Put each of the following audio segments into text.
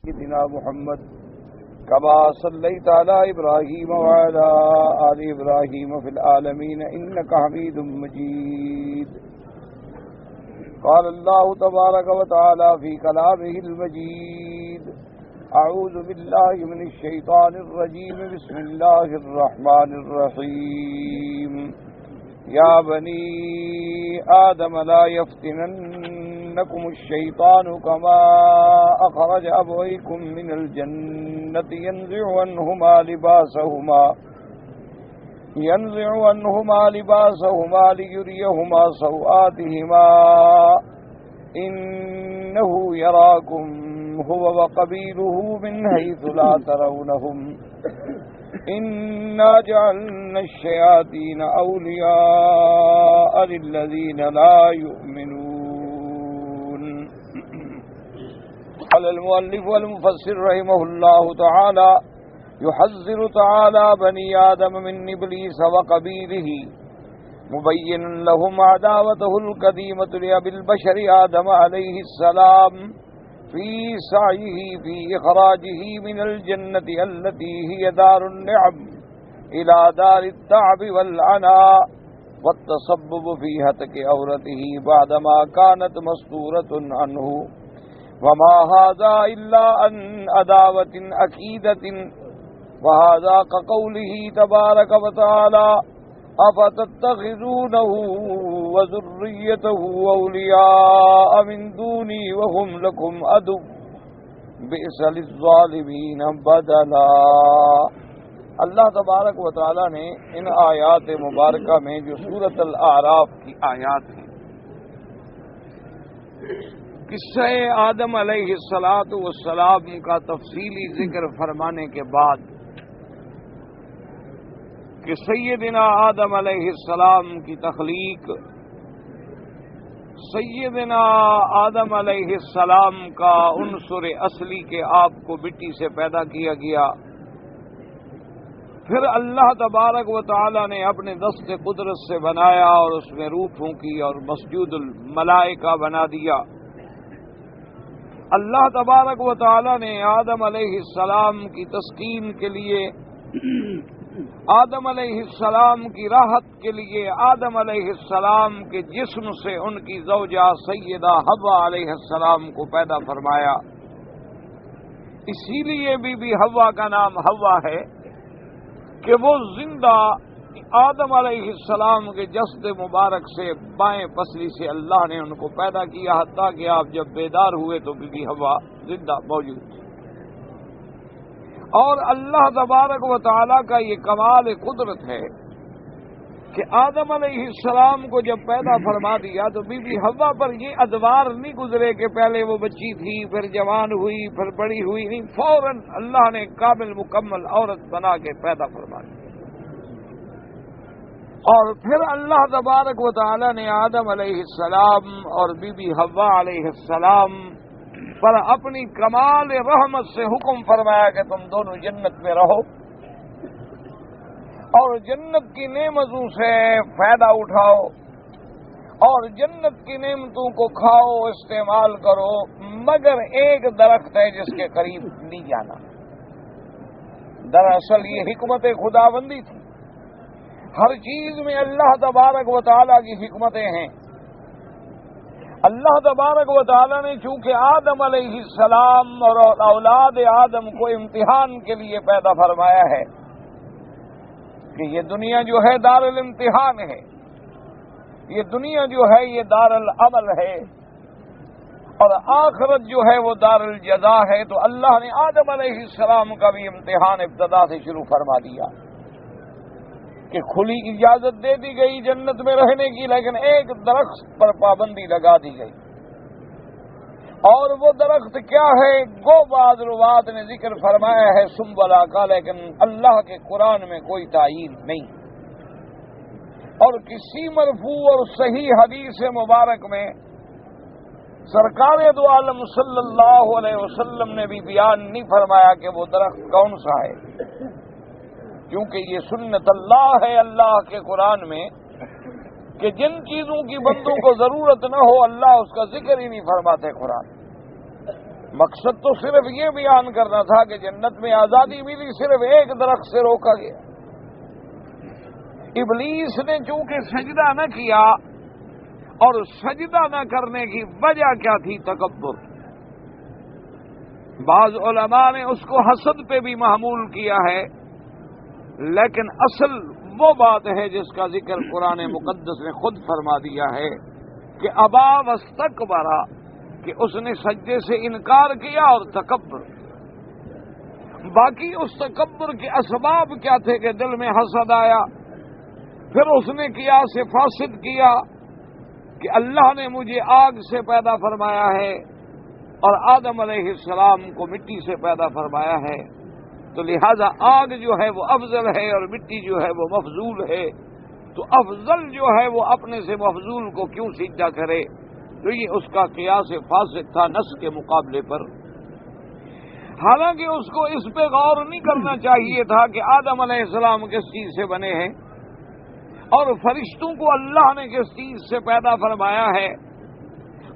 سيدنا محمد كما صليت على إبراهيم وعلى آل إبراهيم في العالمين إنك حميد مجيد. قال الله تبارك وتعالى في كلامه المجيد: أعوذ بالله من الشيطان الرجيم بسم الله الرحمن الرحيم. يا بني آدم لا يفتننكم الشيطان كما أخرج أبويكم من الجنة ينزع عنهما لباسهما ليريهما سوآتهما إنه يراكم هو وقبيله من حيث لا ترونهم إنا جعلنا الشياطين أولياء للذين لا يؤمنون. قال المؤلف والمفسر رحمه الله تعالى: يحذر تعالى بني آدم من إبليس وقبيله مبينا لهم عداوته القديمة لأبي البشر آدم عليه السلام في سعيه في إخراجه من الجنة التي هي دار النعم إلى دار التعب والعناء والتصبب في هتك عورته بعدما كانت مستورة عنه، وما هذا إلا عن عداوة أكيدة. وهذا كقوله تبارك وتعالى: أفتتخذونه وذريته أولياء من دوني وهم لكم عدو بئس للظالمين بدلا. اللہ تبارک و تعالی نے ان آیات مبارکہ میں جو سورۃ الاعراف کی آیات ہیں، قصہ آدم علیہ السلام کا تفصیلی ذکر فرمانے کے بعد کہ سیدنا آدم علیہ السلام کی تخلیق، سیدنا آدم علیہ السلام کا عنصر اصلی کہ آپ کو مٹی سے پیدا کیا گیا، پھر اللہ تبارک و تعالی نے اپنے دست قدرت سے بنایا اور اس میں روح پھونکی اور مسجود الملائکہ بنا دیا. اللہ تبارک و تعالی نے آدم علیہ السلام کی تسکین کے لیے، آدم علیہ السلام کی راحت کے لیے آدم علیہ السلام کے جسم سے ان کی زوجہ سیدہ حوا علیہ السلام کو پیدا فرمایا. اسی لیے بی بی حوا کا نام حوا ہے کہ وہ زندہ آدم علیہ السلام کے جسد مبارک سے بائیں پسلی سے اللہ نے ان کو پیدا کیا، حتیٰ کہ آپ جب بیدار ہوئے تو بی بی حوا زندہ موجود تھی. اور اللہ تبارک و تعالیٰ کا یہ کمال قدرت ہے کہ آدم علیہ السلام کو جب پیدا فرما دیا تو بی بی حوا پر یہ ادوار نہیں گزرے کہ پہلے وہ بچی تھی، پھر جوان ہوئی، پھر بڑی ہوئی، نہیں، فوراً اللہ نے کامل مکمل عورت بنا کے پیدا فرما دی. اور پھر اللہ تبارک و تعالیٰ نے آدم علیہ السلام اور بی بی حوا علیہ السلام پر اپنی کمال رحمت سے حکم فرمایا کہ تم دونوں جنت میں رہو اور جنت کی نعمتوں سے فائدہ اٹھاؤ اور جنت کی نعمتوں کو کھاؤ، استعمال کرو، مگر ایک درخت ہے جس کے قریب نہیں جانا. دراصل یہ حکمت خداوندی تھی. ہر چیز میں اللہ تبارک و تعالیٰ کی حکمتیں ہیں. اللہ تبارک و تعالیٰ نے چونکہ آدم علیہ السلام اور اولاد آدم کو امتحان کے لیے پیدا فرمایا ہے کہ یہ دنیا جو ہے دار الامتحان ہے، یہ دنیا جو ہے یہ دار العمل ہے، اور آخرت جو ہے وہ دار الجزا ہے، تو اللہ نے آدم علیہ السلام کا بھی امتحان ابتدا سے شروع فرما دیا کہ کھلی اجازت دے دی گئی جنت میں رہنے کی، لیکن ایک درخت پر پابندی لگا دی گئی. اور وہ درخت کیا ہے؟ گو بعض روات نے ذکر فرمایا ہے سنبلا کا، لیکن اللہ کے قرآن میں کوئی تعین نہیں. اور کسی مرفوع اور صحیح حدیث مبارک میں سرکار دو عالم صلی اللہ علیہ وسلم نے بھی بیان نہیں فرمایا کہ وہ درخت کون سا ہے، کیونکہ یہ سنت اللہ ہے اللہ کے قرآن میں کہ جن چیزوں کی بندوں کو ضرورت نہ ہو اللہ اس کا ذکر ہی نہیں فرماتے قرآن. مقصد تو صرف یہ بیان کرنا تھا کہ جنت میں آزادی ملی، صرف ایک درخت سے روکا گیا۔ ابلیس نے چونکہ سجدہ نہ کیا، اور سجدہ نہ کرنے کی وجہ کیا تھی؟ تکبر۔ بعض علماء نے اس کو حسد پہ بھی محمول کیا ہے، لیکن اصل وہ بات ہے جس کا ذکر قرآن مقدس نے خود فرما دیا ہے کہ ابا واستکبر، کہ اس نے سجدے سے انکار کیا اور تکبر۔ باقی اس تکبر کے اسباب کیا تھے کہ دل میں حسد آیا، پھر اس نے قیاس فاسد کیا کہ اللہ نے مجھے آگ سے پیدا فرمایا ہے اور آدم علیہ السلام کو مٹی سے پیدا فرمایا ہے، تو لہذا آگ جو ہے وہ افضل ہے اور مٹی جو ہے وہ مفضول ہے، تو افضل جو ہے وہ اپنے سے مفضول کو کیوں سجدہ کرے؟ تو یہ اس کا قیاس فاسد تھا نص کے مقابلے پر۔ حالانکہ اس کو اس پہ غور نہیں کرنا چاہیے تھا کہ آدم علیہ السلام کس چیز سے بنے ہیں اور فرشتوں کو اللہ نے کس چیز سے پیدا فرمایا ہے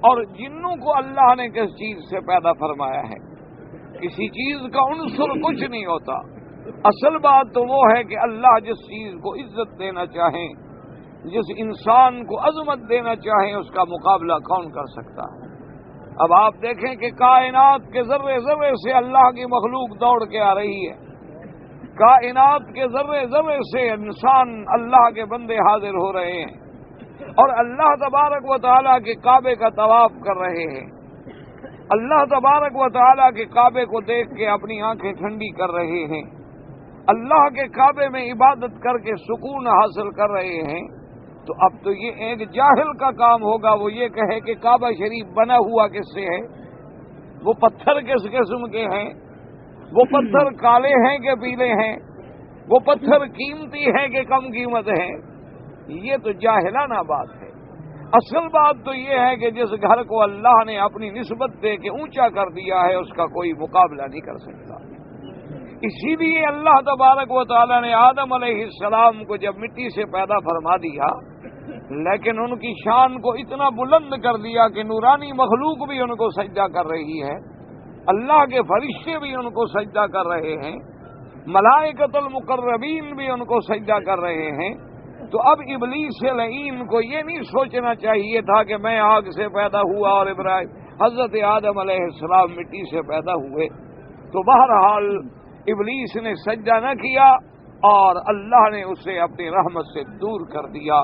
اور جنوں کو اللہ نے کس چیز سے پیدا فرمایا ہے۔ کسی چیز کا عنصر کچھ نہیں ہوتا، اصل بات تو وہ ہے کہ اللہ جس چیز کو عزت دینا چاہیں، جس انسان کو عظمت دینا چاہیں، اس کا مقابلہ کون کر سکتا ہے؟ اب آپ دیکھیں کہ کائنات کے ذرے ذرے سے اللہ کی مخلوق دوڑ کے آ رہی ہے، کائنات کے ذرے ذرے سے انسان اللہ کے بندے حاضر ہو رہے ہیں اور اللہ تبارک و تعالیٰ کے کعبے کا طواف کر رہے ہیں، اللہ تبارک و تعالیٰ کے کعبے کو دیکھ کے اپنی آنکھیں ٹھنڈی کر رہے ہیں، اللہ کے کعبے میں عبادت کر کے سکون حاصل کر رہے ہیں۔ تو اب تو یہ ایک جاہل کا کام ہوگا وہ یہ کہے کہ کعبہ شریف بنا ہوا کس سے ہے، وہ پتھر کس قسم کے ہیں، وہ پتھر کالے ہیں کہ پیلے ہیں، وہ پتھر قیمتی ہیں کہ کم قیمت ہیں۔ یہ تو جاہلانہ بات ہے۔ اصل بات تو یہ ہے کہ جس گھر کو اللہ نے اپنی نسبت دے کے اونچا کر دیا ہے اس کا کوئی مقابلہ نہیں کر سکتا۔ اسی لیے اللہ تبارک و تعالیٰ نے آدم علیہ السلام کو جب مٹی سے پیدا فرما دیا، لیکن ان کی شان کو اتنا بلند کر دیا کہ نورانی مخلوق بھی ان کو سجدہ کر رہی ہے، اللہ کے فرشتے بھی ان کو سجدہ کر رہے ہیں، ملائکۃ المقربین بھی ان کو سجدہ کر رہے ہیں۔ تو اب ابلیس لعین کو یہ نہیں سوچنا چاہیے تھا کہ میں آگ سے پیدا ہوا اور حضرت آدم علیہ السلام مٹی سے پیدا ہوئے۔ تو بہرحال ابلیس نے سجدہ نہ کیا اور اللہ نے اسے اپنی رحمت سے دور کر دیا۔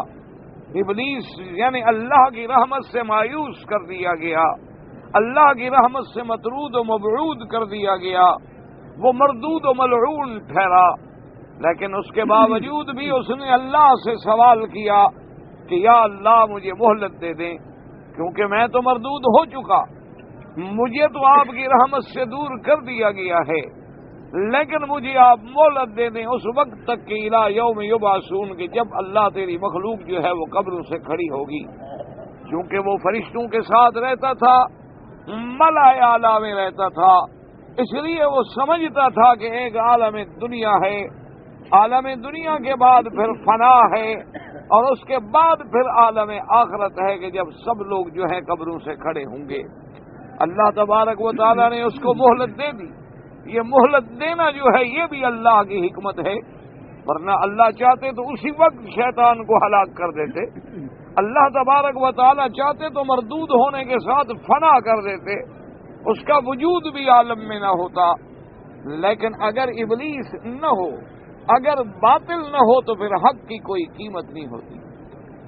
ابلیس یعنی اللہ کی رحمت سے مایوس کر دیا گیا، اللہ کی رحمت سے مطرود و مبعود کر دیا گیا، وہ مردود و ملعون ٹھہرا۔ لیکن اس کے باوجود بھی اس نے اللہ سے سوال کیا کہ یا اللہ مجھے مہلت دے دیں، کیونکہ میں تو مردود ہو چکا، مجھے تو آپ کی رحمت سے دور کر دیا گیا ہے، لیکن مجھے آپ مہلت دے دیں اس وقت تک کہ الی یوم یبعثون، کہ جب اللہ تیری مخلوق جو ہے وہ قبروں سے کھڑی ہوگی۔ کیونکہ وہ فرشتوں کے ساتھ رہتا تھا، ملائے اعلیٰ میں رہتا تھا، اس لیے وہ سمجھتا تھا کہ ایک عالم دنیا ہے، عالم دنیا کے بعد پھر فنا ہے اور اس کے بعد پھر عالم آخرت ہے کہ جب سب لوگ جو ہیں قبروں سے کھڑے ہوں گے۔ اللہ تبارک و تعالیٰ نے اس کو مہلت دے دی۔ یہ مہلت دینا جو ہے یہ بھی اللہ کی حکمت ہے، ورنہ اللہ چاہتے تو اسی وقت شیطان کو ہلاک کر دیتے، اللہ تبارک و تعالیٰ چاہتے تو مردود ہونے کے ساتھ فنا کر دیتے، اس کا وجود بھی عالم میں نہ ہوتا۔ لیکن اگر ابلیس نہ ہو، اگر باطل نہ ہو تو پھر حق کی کوئی قیمت نہیں ہوتی۔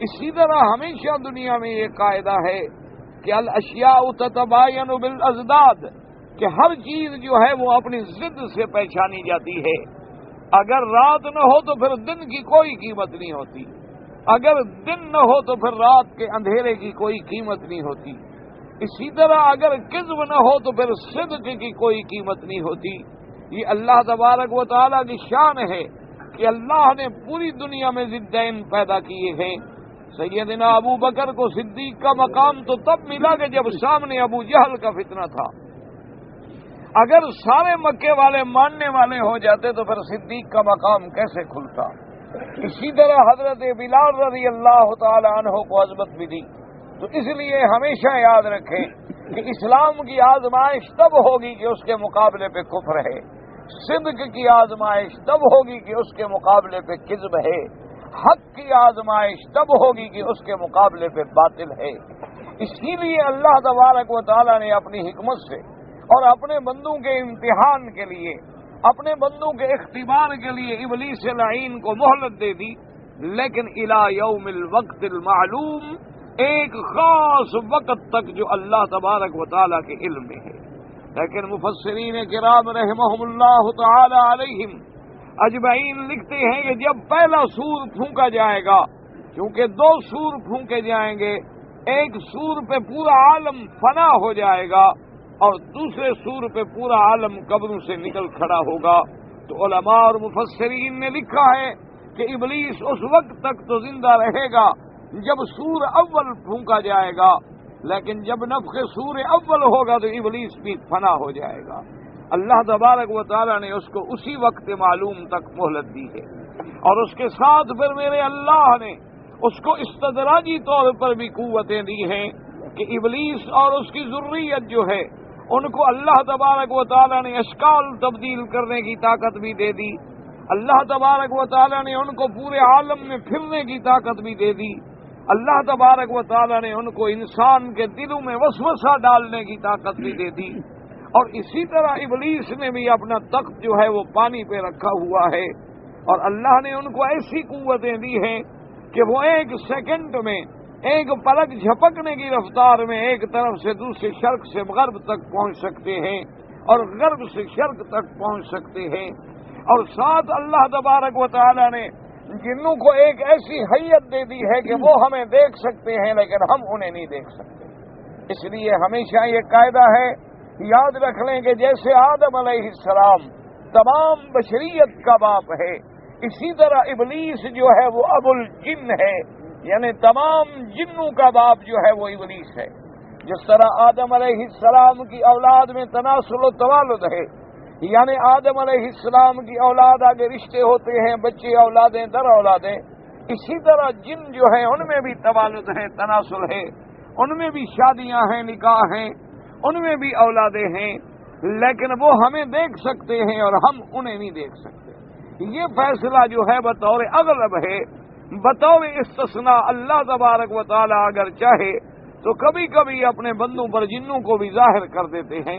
اسی طرح ہمیشہ دنیا میں یہ قاعدہ ہے کہ الاشیاء تتباین بالازداد، کہ ہر چیز جو ہے وہ اپنی ضد سے پہچانی جاتی ہے۔ اگر رات نہ ہو تو پھر دن کی کوئی قیمت نہیں ہوتی، اگر دن نہ ہو تو پھر رات کے اندھیرے کی کوئی قیمت نہیں ہوتی۔ اسی طرح اگر کذب نہ ہو تو پھر صدق کی کوئی قیمت نہیں ہوتی۔ یہ اللہ تبارک و تعالیٰ کی شان ہے کہ اللہ نے پوری دنیا میں ضدین پیدا کیے ہیں۔ سیدنا ابو بکر کو صدیق کا مقام تو تب ملا کہ جب سامنے ابو جہل کا فتنہ تھا۔ اگر سارے مکے والے ماننے والے ہو جاتے تو پھر صدیق کا مقام کیسے کھلتا؟ اسی طرح حضرت بلال رضی اللہ تعالی عنہ کو عظمت ملی۔ تو اس لیے ہمیشہ یاد رکھیں کہ اسلام کی آزمائش تب ہوگی کہ اس کے مقابلے پہ کفر ہے، صدق کی آزمائش تب ہوگی کہ اس کے مقابلے پہ کذب ہے، حق کی آزمائش تب ہوگی کہ اس کے مقابلے پہ باطل ہے۔ اسی لیے اللہ تبارک و تعالیٰ نے اپنی حکمت سے اور اپنے بندوں کے امتحان کے لیے، اپنے بندوں کے اختبار کے لیے ابلیس لعین کو مہلت دے دی، لیکن الی یوم الوقت المعلوم، ایک خاص وقت تک جو اللہ تبارک و تعالیٰ کے علم میں ہے۔ لیکن مفسرین کرام رحمہم اللہ تعالی علیہم اجمعین لکھتے ہیں کہ جب پہلا سور پھونکا جائے گا، کیونکہ دو سور پھونکے جائیں گے، ایک سور پہ پورا عالم فنا ہو جائے گا اور دوسرے سور پہ پورا عالم قبروں سے نکل کھڑا ہوگا، تو علماء اور مفسرین نے لکھا ہے کہ ابلیس اس وقت تک تو زندہ رہے گا جب سور اول پھونکا جائے گا، لیکن جب نفخ سور اول ہوگا تو ابلیس بھی فنا ہو جائے گا۔ اللہ تبارک و تعالیٰ نے اس کو اسی وقت معلوم تک مہلت دی ہے، اور اس کے ساتھ پھر میرے اللہ نے اس کو استدراجی طور پر بھی قوتیں دی ہیں کہ ابلیس اور اس کی ذریت جو ہے ان کو اللہ تبارک و تعالیٰ نے اشکال تبدیل کرنے کی طاقت بھی دے دی، اللہ تبارک و تعالیٰ نے ان کو پورے عالم میں پھرنے کی طاقت بھی دے دی، اللہ تبارک و تعالیٰ نے ان کو انسان کے دلوں میں وسوسہ ڈالنے کی طاقت بھی دے دی، اور اسی طرح ابلیس نے بھی اپنا تخت جو ہے وہ پانی پہ رکھا ہوا ہے، اور اللہ نے ان کو ایسی قوتیں دی ہیں کہ وہ ایک سیکنڈ میں، ایک پلک جھپکنے کی رفتار میں ایک طرف سے دوسرے شرق سے غرب تک پہنچ سکتے ہیں اور غرب سے شرق تک پہنچ سکتے ہیں۔ اور ساتھ اللہ تبارک و تعالیٰ نے جنوں کو ایک ایسی حیت دے دی ہے کہ وہ ہمیں دیکھ سکتے ہیں لیکن ہم انہیں نہیں دیکھ سکتے۔ اس لیے ہمیشہ یہ قاعدہ ہے، یاد رکھ لیں کہ جیسے آدم علیہ السلام تمام بشریت کا باپ ہے، اسی طرح ابلیس جو ہے وہ ابو الجن ہے، یعنی تمام جنوں کا باپ جو ہے وہ ابلیس ہے۔ جس طرح آدم علیہ السلام کی اولاد میں تناسل و توالد ہے، یعنی آدم علیہ السلام کی اولاد آگے رشتے ہوتے ہیں، بچے اولادیں در اولادیں، اسی طرح جن جو ہیں ان میں بھی توالد ہے، تناسل ہے، ان میں بھی شادیاں ہیں، نکاح ہیں، ان میں بھی اولادیں ہیں، لیکن وہ ہمیں دیکھ سکتے ہیں اور ہم انہیں نہیں دیکھ سکتے۔ یہ فیصلہ جو ہے بطور اغلب ہے، بطور استثناء اللہ تبارک و تعالیٰ اگر چاہے تو کبھی کبھی اپنے بندوں پر جنوں کو بھی ظاہر کر دیتے ہیں،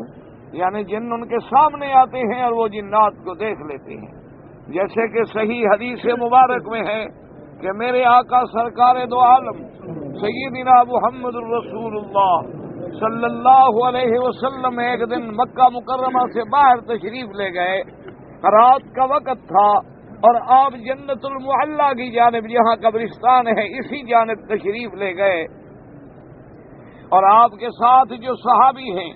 یعنی جن ان کے سامنے آتے ہیں اور وہ جنات کو دیکھ لیتے ہیں، جیسے کہ صحیح حدیث مبارک میں ہے کہ میرے آقا سرکار دو عالم سیدنا محمد الرسول اللہ صلی اللہ علیہ وسلم ایک دن مکہ مکرمہ سے باہر تشریف لے گئے، رات کا وقت تھا، اور آپ جنت المعلی کی جانب جہاں قبرستان ہے اسی جانب تشریف لے گئے، اور آپ کے ساتھ جو صحابی ہیں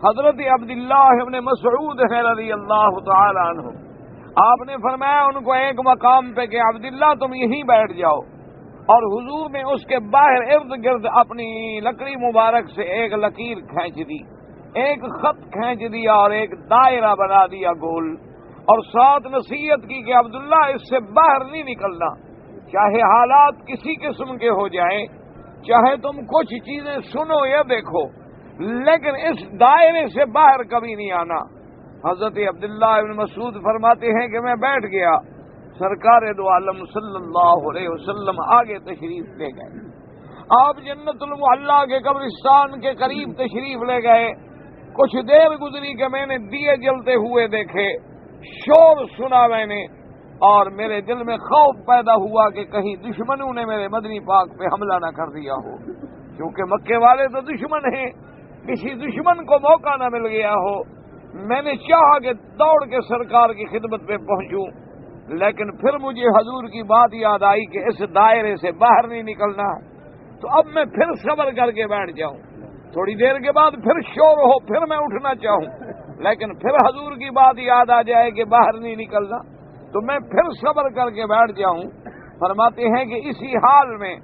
حضرت عبداللہ ابن مسعود ہے رضی اللہ تعالی عنہ، آپ نے فرمایا ان کو ایک مقام پہ کہ عبداللہ تم یہیں بیٹھ جاؤ، اور حضور نے اس کے باہر ارد گرد اپنی لکڑی مبارک سے ایک لکیر کھینچ دی، ایک خط کھینچ دیا اور ایک دائرہ بنا دیا گول، اور ساتھ نصیحت کی کہ عبداللہ اس سے باہر نہیں نکلنا، چاہے حالات کسی قسم کے ہو جائیں، چاہے تم کچھ چیزیں سنو یا دیکھو، لیکن اس دائرے سے باہر کبھی نہیں آنا۔ حضرت عبداللہ ابن مسعود فرماتے ہیں کہ میں بیٹھ گیا، سرکار دو عالم صلی اللہ علیہ وسلم آگے تشریف لے گئے، آپ جنت المعلی کے قبرستان کے قریب تشریف لے گئے، کچھ دیر گزری کہ میں نے دیے جلتے ہوئے دیکھے، شور سنا میں نے، اور میرے دل میں خوف پیدا ہوا کہ کہیں دشمنوں نے میرے مدنی پاک پہ حملہ نہ کر دیا ہو، کیونکہ مکے والے تو دشمن ہیں، کسی دشمن کو موقع نہ مل گیا ہو۔ میں نے چاہا کہ دوڑ کے سرکار کی خدمت پہ پہنچوں، لیکن پھر مجھے حضور کی بات یاد آئی کہ اس دائرے سے باہر نہیں نکلنا ہے، تو اب میں پھر صبر کر کے بیٹھ جاؤں، تھوڑی دیر کے بعد پھر شور ہو، پھر میں اٹھنا چاہوں، لیکن پھر حضور کی بات یاد آ جائے کہ باہر نہیں نکلنا، تو میں پھر صبر کر کے بیٹھ جاؤں۔ فرماتے ہیں کہ اسی حال میں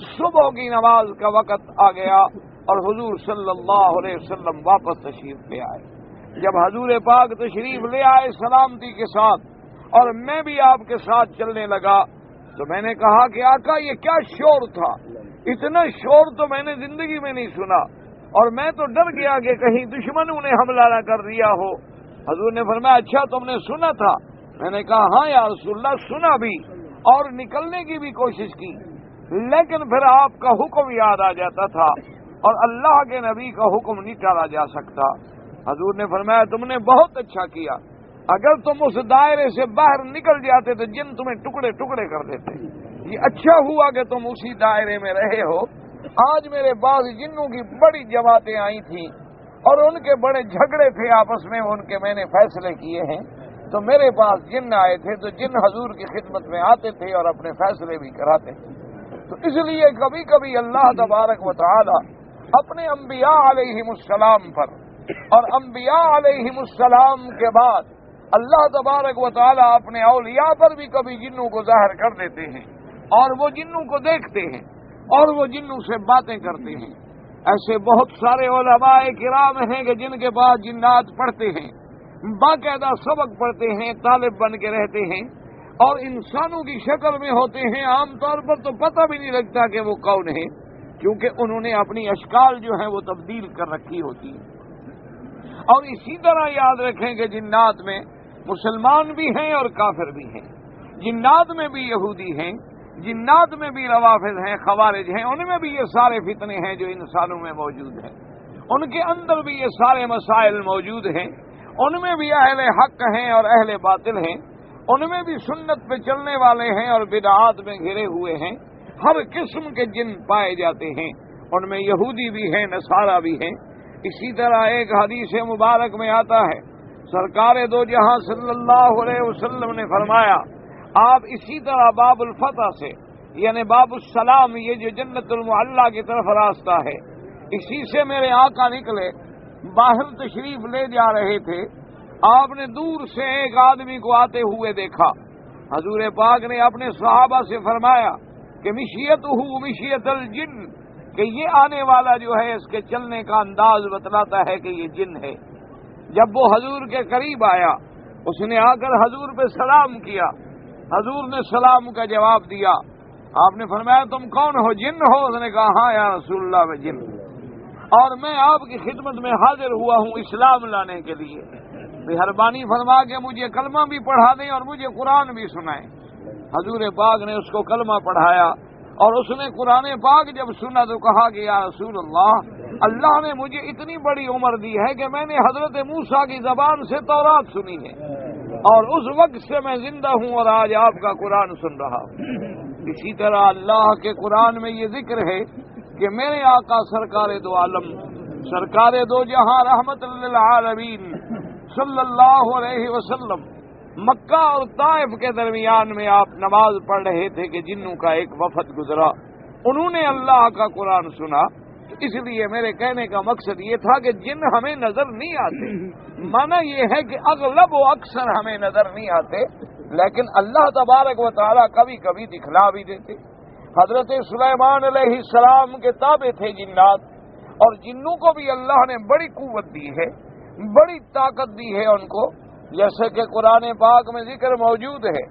صبح کی نماز کا وقت آ گیا اور حضور صلی اللہ علیہ وسلم واپس تشریف لے آئے۔ جب حضور پاک تشریف لے آئے سلامتی کے ساتھ اور میں بھی آپ کے ساتھ چلنے لگا، تو میں نے کہا کہ آقا یہ کیا شور تھا، اتنا شور تو میں نے زندگی میں نہیں سنا۔ اور میں تو ڈر گیا کہ کہیں دشمنوں نے حملہ نہ کر دیا ہو۔ حضور نے فرمایا اچھا تم نے سنا تھا؟ میں نے کہا ہاں یا رسول اللہ سنا بھی اور نکلنے کی بھی کوشش کی، لیکن پھر آپ کا حکم یاد آ جاتا تھا اور اللہ کے نبی کا حکم نہیں ٹالا جا سکتا۔ حضور نے فرمایا تم نے بہت اچھا کیا، اگر تم اس دائرے سے باہر نکل جاتے تو جن تمہیں ٹکڑے ٹکڑے کر دیتے۔ یہ اچھا ہوا کہ تم اسی دائرے میں رہے ہو۔ آج میرے پاس جنوں کی بڑی جماعتیں آئی تھیں اور ان کے بڑے جھگڑے تھے آپس میں، ان کے میں نے فیصلے کیے ہیں، تو میرے پاس جن آئے تھے تو جن حضور کی خدمت میں آتے تھے اور اپنے فیصلے بھی کراتے تھے۔ تو اس لیے کبھی کبھی اللہ تبارک و تعالی اپنے انبیاء علیہم السلام پر اور انبیاء علیہم السلام کے بعد اللہ تبارک و تعالی اپنے اولیاء پر بھی کبھی جنوں کو ظاہر کر دیتے ہیں اور وہ جنوں کو دیکھتے ہیں اور وہ جنوں سے باتیں کرتے ہیں۔ ایسے بہت سارے علماء کرام ہیں کہ جن کے پاس جنات پڑھتے ہیں، باقاعدہ سبق پڑھتے ہیں، طالب بن کے رہتے ہیں اور انسانوں کی شکل میں ہوتے ہیں، عام طور پر تو پتہ بھی نہیں لگتا کہ وہ کون ہیں، کیونکہ انہوں نے اپنی اشکال جو ہیں وہ تبدیل کر رکھی ہوتی ہے۔ اور اسی طرح یاد رکھیں کہ جنات میں مسلمان بھی ہیں اور کافر بھی ہیں، جنات میں بھی یہودی ہیں، جنات میں بھی روافض ہیں، خوارج ہیں، ان میں بھی یہ سارے فتنے ہیں جو انسانوں میں موجود ہیں، ان کے اندر بھی یہ سارے مسائل موجود ہیں، ان میں بھی اہل حق ہیں اور اہل باطل ہیں، ان میں بھی سنت پہ چلنے والے ہیں اور بدعات میں گھرے ہوئے ہیں، ہر قسم کے جن پائے جاتے ہیں، ان میں یہودی بھی ہیں، نصارہ بھی ہیں۔ اسی طرح ایک حدیث مبارک میں آتا ہے، سرکار دو جہاں صلی اللہ علیہ وسلم نے فرمایا آپ اسی طرح باب الفتح سے یعنی باب السلام، یہ جو جنت المعلا کی طرف راستہ ہے، اسی سے میرے آقا نکلے، باہر تشریف لے جا رہے تھے، آپ نے دور سے ایک آدمی کو آتے ہوئے دیکھا۔ حضور پاک نے اپنے صحابہ سے فرمایا کہ مشیتہ مشیت الجن، کہ یہ آنے والا جو ہے اس کے چلنے کا انداز بتلاتا ہے کہ یہ جن ہے۔ جب وہ حضور کے قریب آیا، اس نے آ کر حضور پہ سلام کیا، حضور نے سلام کا جواب دیا۔ آپ نے فرمایا تم کون ہو؟ جن ہو؟ اس نے کہا ہاں یا رسول اللہ میں جن ہوں، اور میں آپ کی خدمت میں حاضر ہوا ہوں اسلام لانے کے لیے، مہربانی فرما کے مجھے کلمہ بھی پڑھا دیں اور مجھے قرآن بھی سنائیں۔ حضور پاک نے اس کو کلمہ پڑھایا اور اس نے قرآن پاک جب سنا تو کہا کہ یا رسول اللہ نے مجھے اتنی بڑی عمر دی ہے کہ میں نے حضرت موسیٰ کی زبان سے تورات سنی ہے اور اس وقت سے میں زندہ ہوں اور آج آپ کا قرآن سن رہا ہوں۔ اسی طرح اللہ کے قرآن میں یہ ذکر ہے کہ میرے آقا سرکار دو عالم، سرکار دو جہاں رحمت للعالمین صلی اللہ علیہ وسلم مکہ اور طائف کے درمیان میں آپ نماز پڑھ رہے تھے کہ جنوں کا ایک وفد گزرا، انہوں نے اللہ کا قرآن سنا۔ اس لیے میرے کہنے کا مقصد یہ تھا کہ جن ہمیں نظر نہیں آتے، معنی یہ ہے کہ اغلب و اکثر ہمیں نظر نہیں آتے، لیکن اللہ تبارک و تعالیٰ کبھی کبھی دکھلا بھی دیتے۔ حضرت سلیمان علیہ السلام کے تابع تھے جنات، اور جنوں کو بھی اللہ نے بڑی قوت دی ہے، بڑی طاقت دی ہے ان کو، جیسے کہ قرآن پاک میں ذکر موجود ہے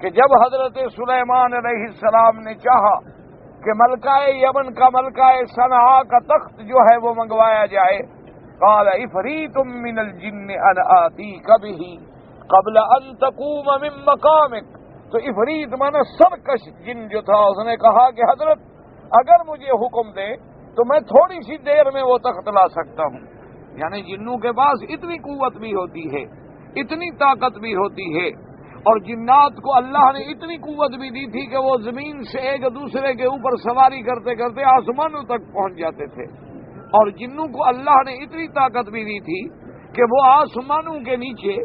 کہ جب حضرت سلیمان علیہ السلام نے چاہا کہ ملکہ یمن کا ملکہ صنعاء کا تخت جو ہے وہ منگوایا جائے، قال عفریت من الجن ان آتیک بہ قبل ان تقوم من مقامک، تو عفریت مانا سرکش جن جو تھا، اس نے کہا کہ حضرت اگر مجھے حکم دے تو میں تھوڑی سی دیر میں وہ تخت لا سکتا ہوں۔ یعنی جنوں کے پاس اتنی قوت بھی ہوتی ہے، اتنی طاقت بھی ہوتی ہے، اور جنات کو اللہ نے اتنی قوت بھی دی تھی کہ وہ زمین سے ایک دوسرے کے اوپر سواری کرتے کرتے آسمانوں تک پہنچ جاتے تھے، اور جنوں کو اللہ نے اتنی طاقت بھی دی تھی کہ وہ آسمانوں کے نیچے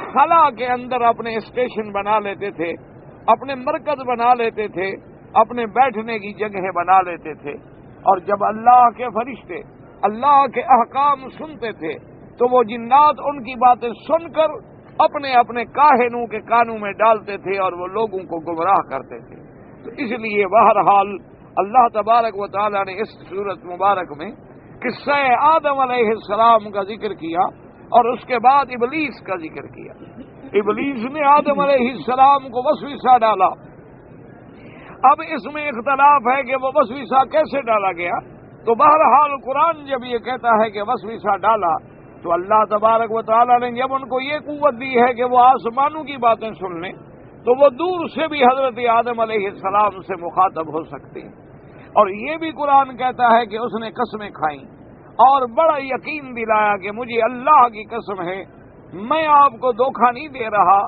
خلا کے اندر اپنے اسٹیشن بنا لیتے تھے، اپنے مرکز بنا لیتے تھے، اپنے بیٹھنے کی جگہیں بنا لیتے تھے، اور جب اللہ کے فرشتے اللہ کے احکام سنتے تھے تو وہ جنات ان کی باتیں سن کر اپنے اپنے کاہنوں کے کانوں میں ڈالتے تھے اور وہ لوگوں کو گمراہ کرتے تھے۔ تو اس لیے بہرحال اللہ تبارک و تعالی نے اس سورت مبارک میں قصہ آدم علیہ السلام کا ذکر کیا اور اس کے بعد ابلیس کا ذکر کیا۔ ابلیس نے آدم علیہ السلام کو وسوسہ ڈالا۔ اب اس میں اختلاف ہے کہ وہ وسوسہ کیسے ڈالا گیا۔ تو بہرحال قرآن جب یہ کہتا ہے کہ وسوسہ ڈالا تو اللہ تبارک و تعالیٰ نے جب ان کو یہ قوت دی ہے کہ وہ آسمانوں کی باتیں سن لیں تو وہ دور سے بھی حضرت آدم علیہ السلام سے مخاطب ہو سکتے ہیں. اور یہ بھی قرآن کہتا ہے کہ اس نے قسمیں کھائیں اور بڑا یقین دلایا کہ مجھے اللہ کی قسم ہے میں آپ کو دھوکہ نہیں دے رہا،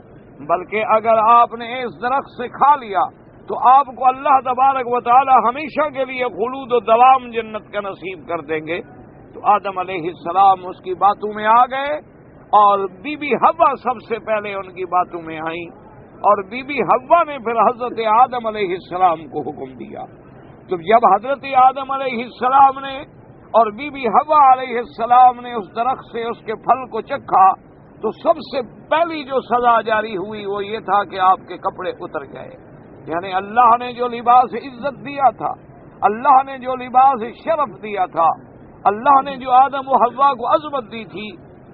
بلکہ اگر آپ نے اس درخت سے کھا لیا تو آپ کو اللہ تبارک و تعالی ہمیشہ کے لیے خلود و دوام جنت کا نصیب کر دیں گے. تو آدم علیہ السلام اس کی باتوں میں آ گئے اور بی بی حوا سب سے پہلے ان کی باتوں میں آئیں اور بی بی حوا نے پھر حضرت آدم علیہ السلام کو حکم دیا. تو جب حضرت آدم علیہ السلام نے اور بی بی حوا علیہ السلام نے اس درخت سے اس کے پھل کو چکھا تو سب سے پہلی جو سزا جاری ہوئی وہ یہ تھا کہ آپ کے کپڑے اتر گئے. یعنی اللہ نے جو لباس عزت دیا تھا، اللہ نے جو لباس شرف دیا تھا، اللہ نے جو آدم و حوا کو عظمت دی تھی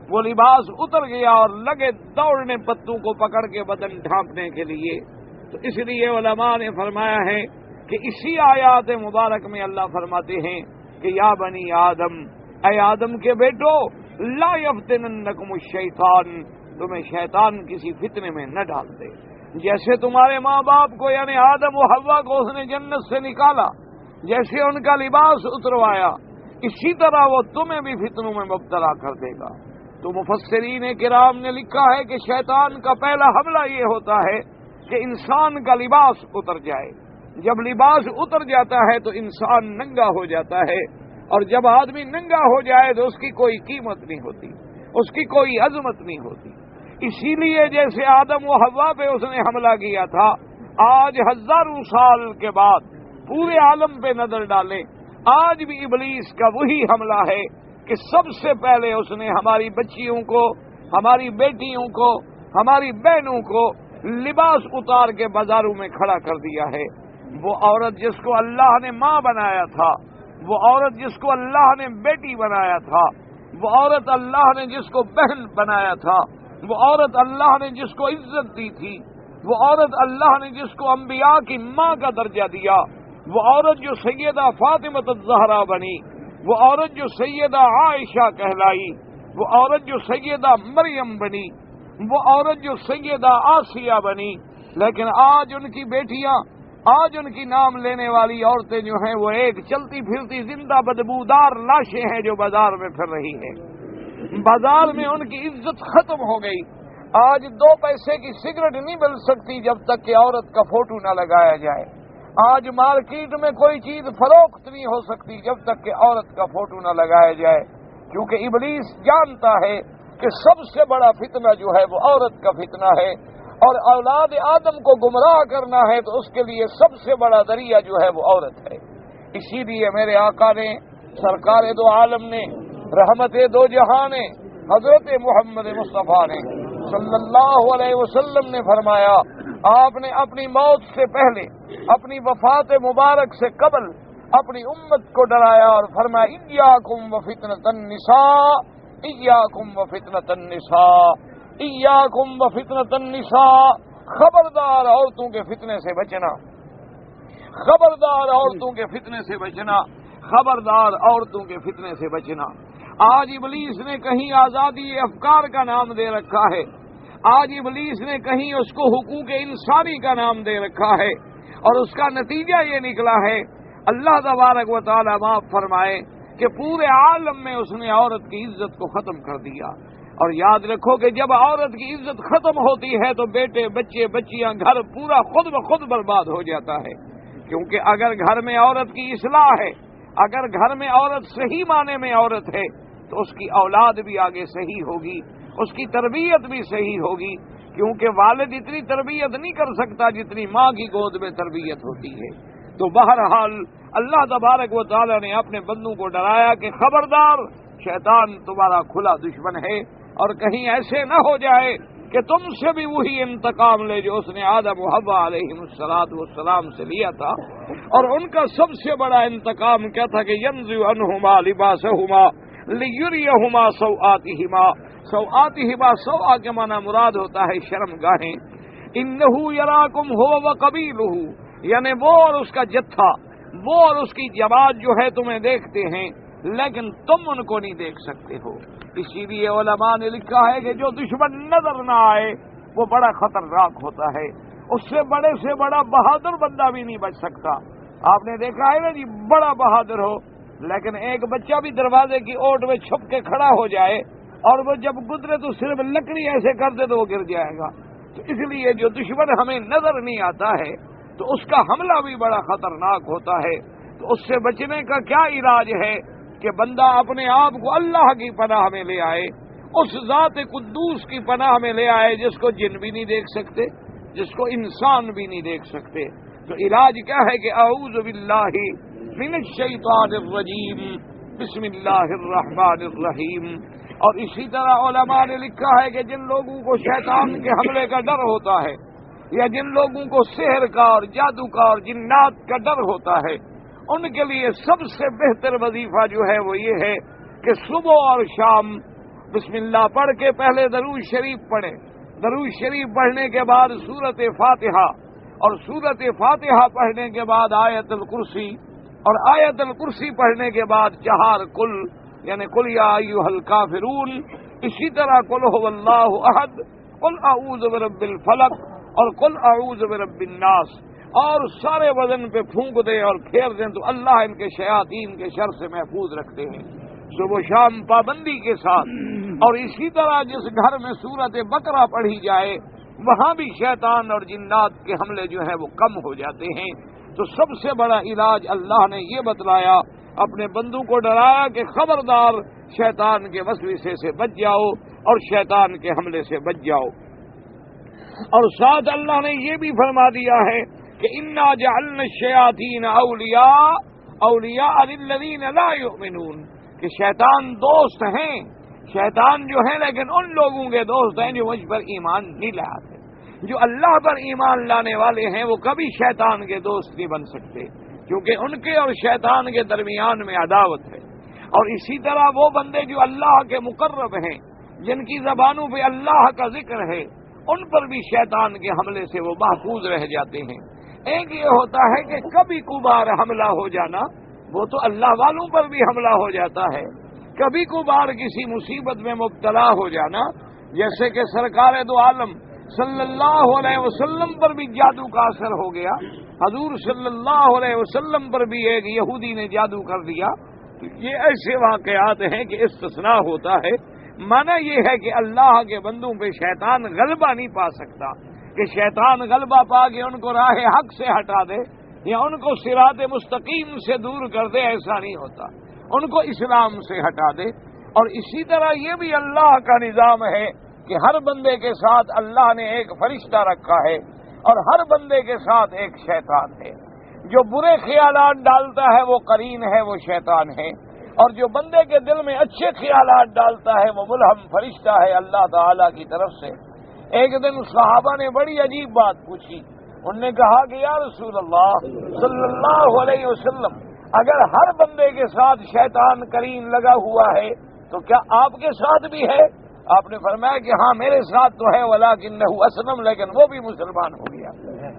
وہ لباس اتر گیا اور لگے دوڑنے پتوں کو پکڑ کے بدن ڈھانپنے کے لیے. تو اس لیے علماء نے فرمایا ہے کہ اسی آیات مبارک میں اللہ فرماتے ہیں کہ یا بنی آدم، اے آدم کے بیٹو، لا یفتننکم الشیطان، تمہیں شیطان کسی فتنے میں نہ ڈال دے. جیسے تمہارے ماں باپ کو یعنی آدم و حوا کو اس نے جنت سے نکالا، جیسے ان کا لباس اتروایا، اسی طرح وہ تمہیں بھی فتنوں میں مبتلا کر دے گا. تو مفسرین کرام نے لکھا ہے کہ شیطان کا پہلا حملہ یہ ہوتا ہے کہ انسان کا لباس اتر جائے. جب لباس اتر جاتا ہے تو انسان ننگا ہو جاتا ہے، اور جب آدمی ننگا ہو جائے تو اس کی کوئی قیمت نہیں ہوتی، اس کی کوئی عظمت نہیں ہوتی. اسی لیے جیسے آدم و حوا پہ اس نے حملہ کیا تھا، آج ہزاروں سال کے بعد پورے عالم پہ نظر ڈالیں، آج بھی ابلیس کا وہی حملہ ہے کہ سب سے پہلے اس نے ہماری بچیوں کو، ہماری بیٹیوں کو، ہماری بہنوں کو لباس اتار کے بازاروں میں کھڑا کر دیا ہے. وہ عورت جس کو اللہ نے ماں بنایا تھا، وہ عورت جس کو اللہ نے بیٹی بنایا تھا، وہ عورت اللہ نے جس کو بہن بنایا تھا، وہ عورت اللہ نے جس کو عزت دی تھی، وہ عورت اللہ نے جس کو انبیاء کی ماں کا درجہ دیا، وہ عورت جو سیدہ فاطمہ الزہرا بنی، وہ عورت جو سیدہ عائشہ کہلائی، وہ عورت جو سیدہ مریم بنی، وہ عورت جو سیدہ آسیہ بنی. لیکن آج ان کی بیٹیاں، آج ان کی نام لینے والی عورتیں جو ہیں وہ ایک چلتی پھرتی زندہ بدبودار لاشیں ہیں جو بازار میں پھر رہی ہیں. بازار میں ان کی عزت ختم ہو گئی. آج 2 پیسے کی سگریٹ نہیں مل سکتی جب تک کہ عورت کا فوٹو نہ لگایا جائے. آج مارکیٹ میں کوئی چیز فروخت نہیں ہو سکتی جب تک کہ عورت کا فوٹو نہ لگایا جائے، کیونکہ ابلیس جانتا ہے کہ سب سے بڑا فتنہ جو ہے وہ عورت کا فتنہ ہے، اور اولاد آدم کو گمراہ کرنا ہے تو اس کے لیے سب سے بڑا ذریعہ جو ہے وہ عورت ہے. اسی لیے میرے آقا نے، سرکار دو عالم نے، رحمت دو جہاں نے، حضرت محمد مصطفیٰ نے صلی اللہ علیہ وسلم نے فرمایا، آپ نے اپنی موت سے پہلے، اپنی وفات مبارک سے قبل اپنی امت کو ڈرایا اور فرمایا ایاکم وفتنۃ النساء، ایاکم وفتنۃ النساء، ایاکم وفتنۃ النساء. خبردار عورتوں کے فتنے سے بچنا، خبردار عورتوں کے فتنے سے بچنا، خبردار عورتوں کے فتنے سے بچنا. آج ابلیس نے کہیں آزادی افکار کا نام دے رکھا ہے، آج ابلیس نے کہیں اس کو حقوق انسانی کا نام دے رکھا ہے، اور اس کا نتیجہ یہ نکلا ہے، اللہ تبارک و تعالی معاف فرمائے، کہ پورے عالم میں اس نے عورت کی عزت کو ختم کر دیا. اور یاد رکھو کہ جب عورت کی عزت ختم ہوتی ہے تو بیٹے، بچے، بچیاں، گھر پورا خود بخود برباد ہو جاتا ہے. کیونکہ اگر گھر میں عورت کی اصلاح ہے، اگر گھر میں عورت صحیح معنی میں عورت ہے تو اس کی اولاد بھی آگے صحیح ہوگی، اس کی تربیت بھی صحیح ہوگی. کیونکہ والد اتنی تربیت نہیں کر سکتا جتنی ماں کی گود میں تربیت ہوتی ہے. تو بہرحال اللہ تبارک و تعالی نے اپنے بندوں کو ڈرایا کہ خبردار، شیطان تمہارا کھلا دشمن ہے، اور کہیں ایسے نہ ہو جائے کہ تم سے بھی وہی انتقام لے جو اس نے آدم و حوا علیہم السلام سے لیا تھا. اور ان کا سب سے بڑا انتقام کیا تھا کہ ینزع عنہما لباسہما لیریہما سوآتہما. سوآتہما، سوآ کے معنی مراد ہوتا ہے شرم گاہیں. انہ یراکم ہو وقبیلہ، یعنی وہ اور اس کا جتھا، وہ اور اس کی جماعت جو ہے تمہیں دیکھتے ہیں لیکن تم ان کو نہیں دیکھ سکتے ہو۔ اسی لیے علماء نے لکھا ہے کہ جو دشمن نظر نہ آئے وہ بڑا خطرناک ہوتا ہے، اس سے بڑا بہادر بندہ بھی نہیں بچ سکتا۔ آپ نے دیکھا ہے نا جی، بڑا بہادر ہو لیکن ایک بچہ بھی دروازے کی اوٹ میں چھپ کے کھڑا ہو جائے اور وہ جب گزرے تو صرف لکڑی ایسے کر دے تو وہ گر جائے گا۔ تو اس لیے جو دشمن ہمیں نظر نہیں آتا ہے تو اس کا حملہ بھی بڑا خطرناک ہوتا ہے۔ تو اس سے بچنے کا کیا علاج ہے کہ بندہ اپنے آپ کو اللہ کی پناہ میں لے آئے، اس ذات قدوس کی پناہ میں لے آئے جس کو جن بھی نہیں دیکھ سکتے، جس کو انسان بھی نہیں دیکھ سکتے۔ تو علاج کیا ہے کہ اعوذ باللہ من الشیطان الرجیم، بسم اللہ الرحمن الرحیم۔ اور اسی طرح علماء نے لکھا ہے کہ جن لوگوں کو شیطان کے حملے کا ڈر ہوتا ہے یا جن لوگوں کو سحر کا اور جادو کا اور جنات کا ڈر ہوتا ہے، ان کے لیے سب سے بہتر وظیفہ جو ہے وہ یہ ہے کہ صبح اور شام بسم اللہ پڑھ کے پہلے درود شریف پڑھیں، درود شریف پڑھنے کے بعد سورت فاتحہ، اور سورت فاتحہ پڑھنے کے بعد آیت الکرسی، اور آیت الکرسی پڑھنے کے بعد 4 کل، یعنی قل یا ایھا الکافرون، اسی طرح قل ھو اللہ احد، قل اعوذ برب الفلق، اور قل اعوذ برب الناس، اور سارے بدن پہ پھونک دیں اور پھیر دیں تو اللہ ان کے شیاطین کے شر سے محفوظ رکھتے ہیں صبح شام پابندی کے ساتھ۔ اور اسی طرح جس گھر میں سورت بقرہ پڑھی جائے وہاں بھی شیطان اور جنات کے حملے جو ہیں وہ کم ہو جاتے ہیں۔ تو سب سے بڑا علاج اللہ نے یہ بتلایا، اپنے بندوں کو ڈرایا کہ خبردار شیطان کے وسوسے سے بچ جاؤ اور شیطان کے حملے سے بچ جاؤ۔ اور ساتھ اللہ نے یہ بھی فرما دیا ہے کہ انا جعلنا الشیاطین اولیاء للذین لا یؤمنون، کہ شیطان دوست ہیں، شیطان جو ہے لیکن ان لوگوں کے دوست ہیں جو مجھ پر ایمان نہیں لاتے۔ جو اللہ پر ایمان لانے والے ہیں وہ کبھی شیطان کے دوست نہیں بن سکتے، کیونکہ ان کے اور شیطان کے درمیان میں عداوت ہے۔ اور اسی طرح وہ بندے جو اللہ کے مقرب ہیں، جن کی زبانوں پہ اللہ کا ذکر ہے، ان پر بھی شیطان کے حملے سے وہ محفوظ رہ جاتے ہیں۔ ایک یہ ہوتا ہے کہ کبھی کبھار حملہ ہو جانا، وہ تو اللہ والوں پر بھی حملہ ہو جاتا ہے۔ کبھی کبھار کسی مصیبت میں مبتلا ہو جانا، جیسے کہ سرکار دو عالم صلی اللہ علیہ وسلم پر بھی جادو کا اثر ہو گیا، حضور صلی اللہ علیہ وسلم پر بھی ایک یہودی نے جادو کر دیا۔ تو یہ ایسے واقعات ہیں کہ استثناء ہوتا ہے۔ معنی یہ ہے کہ اللہ کے بندوں پہ شیطان غلبہ نہیں پا سکتا، کہ شیطان غلبہ پا کے ان کو راہ حق سے ہٹا دے یا ان کو صراط مستقیم سے دور کر دے، ایسا نہیں ہوتا، ان کو اسلام سے ہٹا دے۔ اور اسی طرح یہ بھی اللہ کا نظام ہے کہ ہر بندے کے ساتھ اللہ نے ایک فرشتہ رکھا ہے اور ہر بندے کے ساتھ ایک شیطان ہے۔ جو برے خیالات ڈالتا ہے وہ قرین ہے، وہ شیطان ہے، اور جو بندے کے دل میں اچھے خیالات ڈالتا ہے وہ ملہم فرشتہ ہے اللہ تعالی کی طرف سے۔ ایک دن صحابہ نے بڑی عجیب بات پوچھی، انہوں نے کہا کہ یا رسول اللہ صلی اللہ علیہ وسلم، اگر ہر بندے کے ساتھ شیطان قرین لگا ہوا ہے تو کیا آپ کے ساتھ بھی ہے؟ آپ نے فرمایا کہ ہاں میرے ساتھ تو ہے، ولکنہ اسلم، لیکن وہ بھی مسلمان ہو گیا،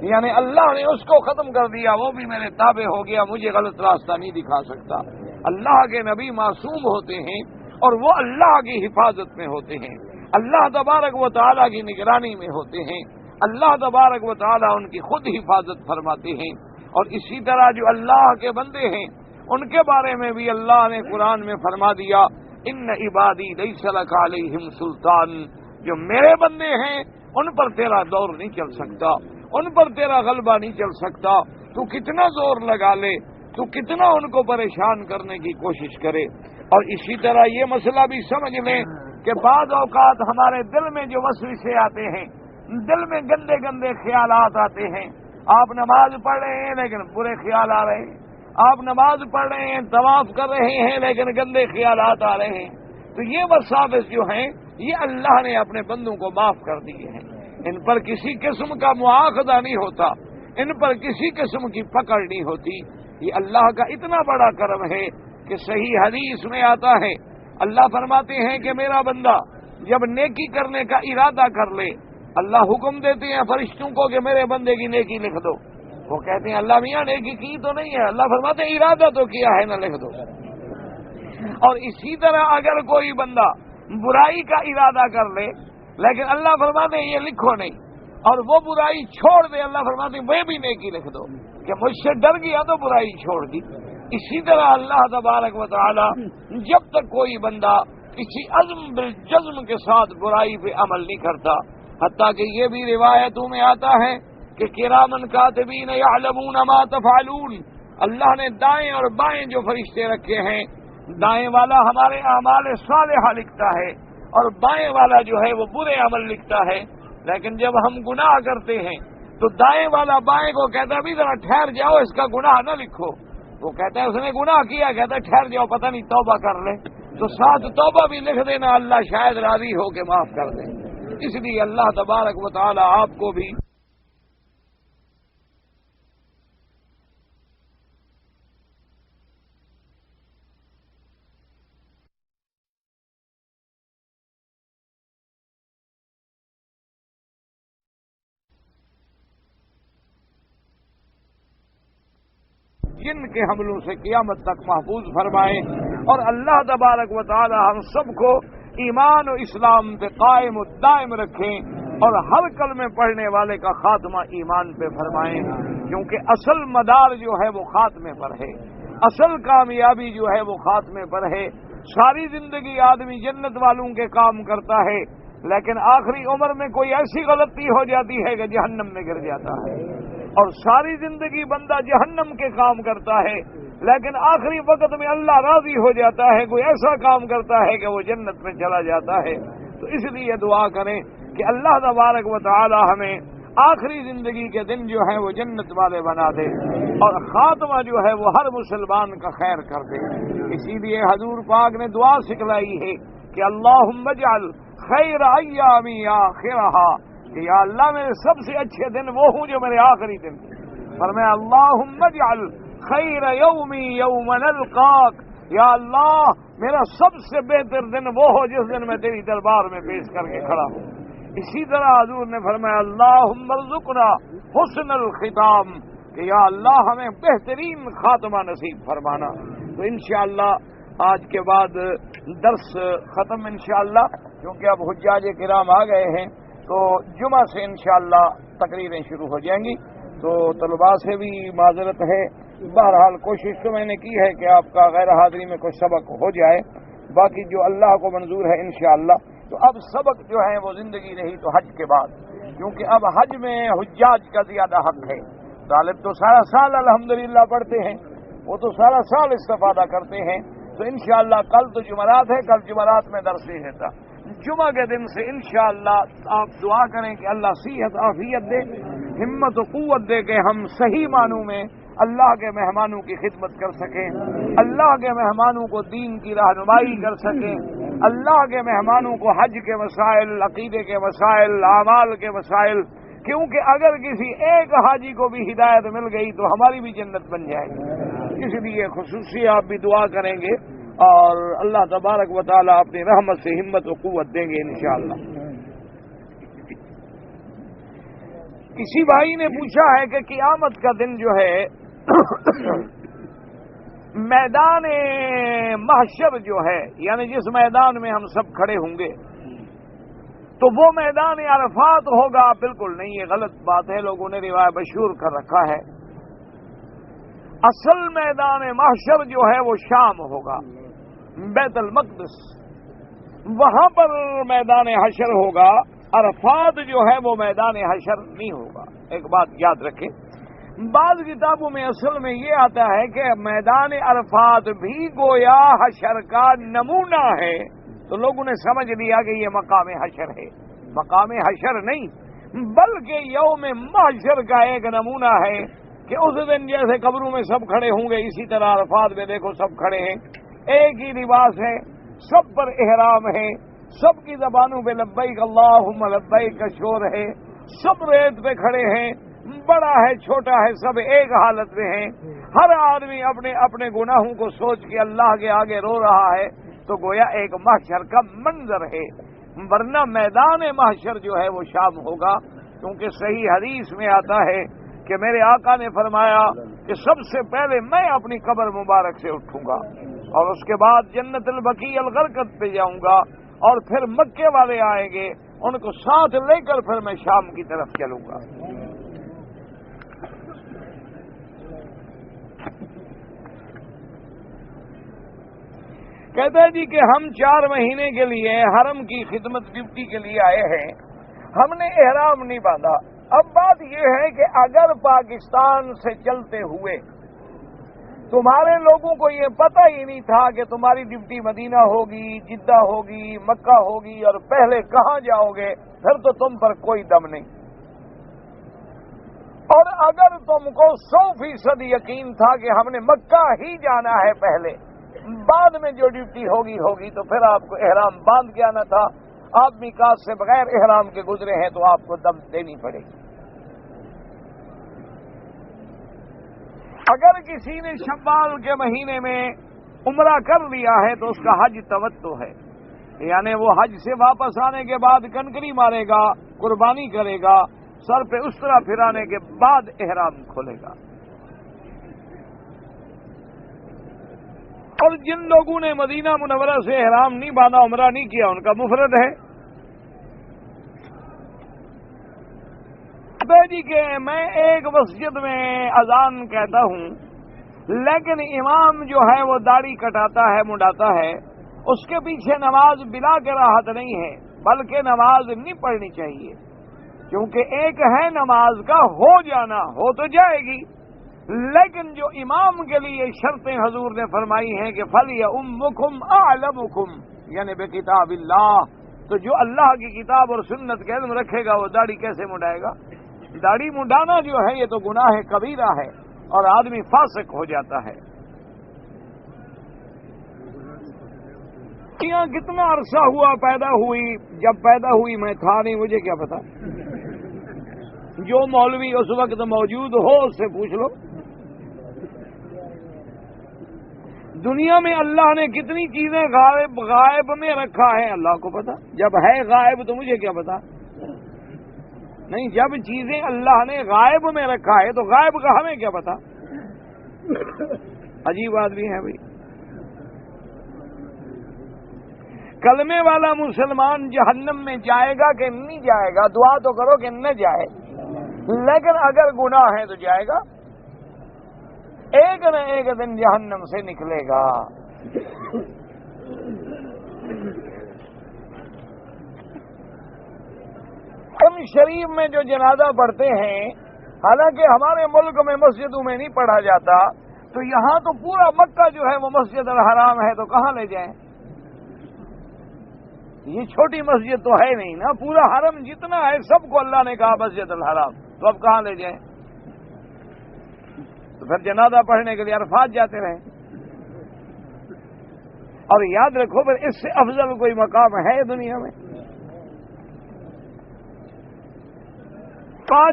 یعنی اللہ نے اس کو ختم کر دیا، وہ بھی میرے تابع ہو گیا، مجھے غلط راستہ نہیں دکھا سکتا۔ اللہ کے نبی معصوم ہوتے ہیں اور وہ اللہ کی حفاظت میں ہوتے ہیں، اللہ تبارک و تعالیٰ کی نگرانی میں ہوتے ہیں، اللہ تبارک و تعالیٰ ان کی خود حفاظت فرماتے ہیں۔ اور اسی طرح جو اللہ کے بندے ہیں ان کے بارے میں بھی اللہ نے قرآن میں فرما دیا، ان عبادی لیس لک علیہم سلطان، جو میرے بندے ہیں ان پر تیرا دور نہیں چل سکتا، ان پر تیرا غلبہ نہیں چل سکتا، تو کتنا زور لگا لے، تو کتنا ان کو پریشان کرنے کی کوشش کرے۔ اور اسی طرح یہ مسئلہ بھی سمجھ لیں کہ بعض اوقات ہمارے دل میں جو وسوسے آتے ہیں، دل میں گندے گندے خیالات آتے ہیں، آپ نماز پڑھ رہے ہیں لیکن برے خیال آ رہے ہیں، آپ نماز پڑھ رہے ہیں، طواف کر رہے ہیں لیکن گندے خیالات آ رہے ہیں، تو یہ وساوس جو ہیں یہ اللہ نے اپنے بندوں کو معاف کر دیے ہیں، ان پر کسی قسم کا مواخذہ نہیں ہوتا، ان پر کسی قسم کی پکڑ نہیں ہوتی۔ یہ اللہ کا اتنا بڑا کرم ہے کہ صحیح حدیث میں آتا ہے، اللہ فرماتے ہیں کہ میرا بندہ جب نیکی کرنے کا ارادہ کر لے، اللہ حکم دیتے ہیں فرشتوں کو کہ میرے بندے کی نیکی لکھ دو، وہ کہتے ہیں اللہ میاں نیکی کی تو نہیں ہے، اللہ فرماتے ہیں ارادہ تو کیا ہے، نہ لکھ دو۔ اور اسی طرح اگر کوئی بندہ برائی کا ارادہ کر لے لیکن اللہ فرماتے ہیں یہ لکھو نہیں، اور وہ برائی چھوڑ دے، اللہ فرماتے ہیں وہ بھی نیکی لکھ دو، کہ مجھ سے ڈر گیا تو برائی چھوڑ دی۔ اسی طرح اللہ تبارک و تعالی جب تک کوئی بندہ کسی عزم بالجزم کے ساتھ برائی پہ عمل نہیں کرتا، حتیٰ کہ یہ بھی روایتوں میں آتا ہے کہ کرامن کاتبین یعلمون ما تفعلون، اللہ نے دائیں اور بائیں جو فرشتے رکھے ہیں، دائیں والا ہمارے اعمال صالحہ لکھتا ہے اور بائیں والا جو ہے وہ برے عمل لکھتا ہے، لیکن جب ہم گناہ کرتے ہیں تو دائیں والا بائیں کو کہتا ہے بھی ذرا ٹھہر جاؤ، اس کا گناہ نہ لکھو۔ وہ کہتا ہے اس نے گناہ کیا، کہتا ہے ٹھہر جاؤ پتہ نہیں توبہ کر لے، تو ساتھ توبہ بھی لکھ دینا، اللہ شاید راضی ہو کے معاف کر دے۔ اس لیے اللہ تبارک و تعالی آپ کو بھی جن کے حملوں سے قیامت تک محفوظ فرمائے، اور اللہ تبارک و تعالی ہم سب کو ایمان و اسلام پہ قائم و دائم رکھیں، اور ہر کلمے پڑھنے والے کا خاتمہ ایمان پہ فرمائیں، کیونکہ اصل مدار جو ہے وہ خاتمے پر ہے، اصل کامیابی جو ہے وہ خاتمے پر ہے۔ ساری زندگی آدمی جنت والوں کے کام کرتا ہے، لیکن آخری عمر میں کوئی ایسی غلطی ہو جاتی ہے کہ جہنم میں گر جاتا ہے، اور ساری زندگی بندہ جہنم کے کام کرتا ہے، لیکن آخری وقت میں اللہ راضی ہو جاتا ہے، کوئی ایسا کام کرتا ہے کہ وہ جنت میں چلا جاتا ہے۔ تو اس لیے دعا کریں کہ اللہ تبارک و تعالی ہمیں آخری زندگی کے دن جو ہے وہ جنت والے بنا دے، اور خاتمہ جو ہے وہ ہر مسلمان کا خیر کر دے۔ اسی لیے حضور پاک نے دعا سکھلائی ہے کہ اللہم اجعل خیر ایامی آخرہا، کہ یا اللہ میرے سب سے اچھے دن وہ ہوں جو میرے آخری دن۔ فرمایا اللہم اجعل خیر یومی یوم نلقاک، یا اللہ میرا سب سے بہتر دن وہ ہو جس دن میں تیری دربار میں پیش کر کے کھڑا ہوں۔ اسی طرح حضور نے فرمایا اللہم ارزقنا حسن الختام، کہ یا اللہ ہمیں بہترین خاتمہ نصیب فرمانا۔ تو انشاءاللہ آج کے بعد درس ختم انشاءاللہ، کیونکہ اب حجاج کرام آ گئے ہیں، تو جمعہ سے انشاءاللہ تقریریں شروع ہو جائیں گی، تو طلباء سے بھی معذرت ہے۔ بہرحال کوشش تو میں نے کی ہے کہ آپ کا غیر حاضری میں کوئی سبق ہو جائے، باقی جو اللہ کو منظور ہے انشاءاللہ۔ تو اب سبق جو ہے وہ زندگی رہی تو حج کے بعد، کیونکہ اب حج میں حجاج کا زیادہ حق ہے۔ طالب تو سارا سال الحمدللہ پڑھتے ہیں، وہ تو سارا سال استفادہ کرتے ہیں، تو انشاءاللہ کل تو جمعرات ہے، کل جمعرات میں درس نہیں رہتا، جمعہ کے دن سے انشاءاللہ آپ دعا کریں کہ اللہ صحت عافیت دے، ہمت و قوت دے کہ ہم صحیح معنوں میں اللہ کے مہمانوں کی خدمت کر سکیں، اللہ کے مہمانوں کو دین کی رہنمائی کر سکیں، اللہ کے مہمانوں کو حج کے مسائل، عقیدے کے مسائل، اعمال کے مسائل، کیونکہ اگر کسی ایک حاجی کو بھی ہدایت مل گئی تو ہماری بھی جنت بن جائے گی۔ اس لیے خصوصی آپ بھی دعا کریں گے، اور اللہ تبارک و تعالیٰ اپنی رحمت سے ہمت و قوت دیں گے انشاءاللہ۔ کسی بھائی نے پوچھا ہے کہ قیامت کا دن جو ہے میدان محشر جو ہے، یعنی جس میدان میں ہم سب کھڑے ہوں گے، تو وہ میدان عرفات ہوگا؟ بالکل نہیں، یہ غلط بات ہے، لوگوں نے روایت مشہور کر رکھا ہے۔ اصل میدان محشر جو ہے وہ شام ہوگا، بیت المقدس، وہاں پر میدان حشر ہوگا۔ عرفات جو ہے وہ میدان حشر نہیں ہوگا، ایک بات یاد رکھیں۔ بعض کتابوں میں اصل میں یہ آتا ہے کہ میدان عرفات بھی گویا حشر کا نمونہ ہے، تو لوگوں نے سمجھ لیا کہ یہ مقام حشر ہے۔ مقام حشر نہیں، بلکہ یوم محشر کا ایک نمونہ ہے کہ اس دن جیسے قبروں میں سب کھڑے ہوں گے، اسی طرح عرفات میں دیکھو سب کھڑے ہیں، ایک ہی لباس ہے، سب پر احرام ہے، سب کی زبانوں پہ لبیک اللہم لبیک کا شور ہے، سب ریت پہ کھڑے ہیں، بڑا ہے چھوٹا ہے سب ایک حالت میں ہیں، ہر آدمی اپنے اپنے گناہوں کو سوچ کے اللہ کے آگے رو رہا ہے، تو گویا ایک محشر کا منظر ہے۔ ورنہ میدان محشر جو ہے وہ شام ہوگا، کیونکہ صحیح حدیث میں آتا ہے کہ میرے آقا نے فرمایا کہ سب سے پہلے میں اپنی قبر مبارک سے اٹھوں گا اور اس کے بعد جنت البقیع الغرقد پہ جاؤں گا اور پھر مکے والے آئیں گے، ان کو ساتھ لے کر پھر میں شام کی طرف چلوں گا۔ کہتا ہے جی کہ ہم 4 مہینے کے لیے حرم کی خدمت ڈیوٹی کے لیے آئے ہیں، ہم نے احرام نہیں باندھا۔ اب بات یہ ہے کہ اگر پاکستان سے چلتے ہوئے تمہارے لوگوں کو یہ پتہ ہی نہیں تھا کہ تمہاری ڈیوٹی مدینہ ہوگی، جدہ ہوگی، مکہ ہوگی اور پہلے کہاں جاؤ گے، پھر تو تم پر کوئی دم نہیں۔ اور اگر تم کو 100% یقین تھا کہ ہم نے مکہ ہی جانا ہے پہلے، بعد میں جو ڈیوٹی ہوگی تو پھر آپ کو احرام باندھ کے آنا تھا۔ آپ میقات سے بغیر احرام کے گزرے ہیں تو آپ کو دم دینی پڑے گی۔ اگر کسی نے شوال کے مہینے میں عمرہ کر لیا ہے تو اس کا حج تمتع ہے، یعنی وہ حج سے واپس آنے کے بعد کنکری مارے گا، قربانی کرے گا، سر پہ اس طرح پھرانے کے بعد احرام کھولے گا۔ اور جن لوگوں نے مدینہ منورہ سے احرام نہیں باندھا، عمرہ نہیں کیا، ان کا مفرد ہے۔ جی کہ میں ایک مسجد میں اذان کہتا ہوں، لیکن امام جو ہے وہ داڑھی کٹاتا ہے، منڈاتا ہے، اس کے پیچھے نماز بلا کراہت نہیں ہے، بلکہ نماز نہیں پڑھنی چاہیے، کیونکہ ایک ہے نماز کا ہو جانا، ہو تو جائے گی، لیکن جو امام کے لیے شرطیں حضور نے فرمائی ہیں کہ فَلْيَؤُمُّكُمْ أَعْلَمُكُمْ، یعنی بِكِتَابِ اللَّهِ، تو جو اللہ کی کتاب اور سنت کا علم رکھے گا وہ داڑھی کیسے منڈائے گا؟ داڑھی منڈانا جو ہے یہ تو گناہ کبیرہ ہے اور آدمی فاسق ہو جاتا ہے۔ یہاں کتنا عرصہ ہوا پیدا ہوئی، جب پیدا ہوئی میں تھا نہیں، مجھے کیا پتا، جو مولوی اس وقت موجود ہو اس سے پوچھ لو۔ دنیا میں اللہ نے کتنی چیزیں غائب میں رکھا ہے اللہ کو پتا، جب ہے غائب تو مجھے کیا پتا نہیں، جب چیزیں اللہ نے غائب میں رکھا ہے تو غائب کا ہمیں کیا پتا۔ عجیب آدمی ہے بھائی۔ کلمے والا مسلمان جہنم میں جائے گا کہ نہیں جائے گا؟ دعا تو کرو کہ نہ جائے، لیکن اگر گناہ ہے تو جائے گا، ایک نہ ایک دن جہنم سے نکلے گا۔ شریف میں جو جنازہ پڑھتے ہیں، حالانکہ ہمارے ملک میں مسجدوں میں نہیں پڑھا جاتا، تو یہاں تو پورا مکہ جو ہے وہ مسجد الحرام ہے، تو کہاں لے جائیں؟ یہ چھوٹی مسجد تو ہے نہیں نا، پورا حرم جتنا ہے سب کو اللہ نے کہا مسجد الحرام، تو اب کہاں لے جائیں؟ تو پھر جنازہ پڑھنے کے لیے عرفات جاتے رہیں۔ اور یاد رکھو پھر اس سے افضل کوئی مقام ہے دنیا میں؟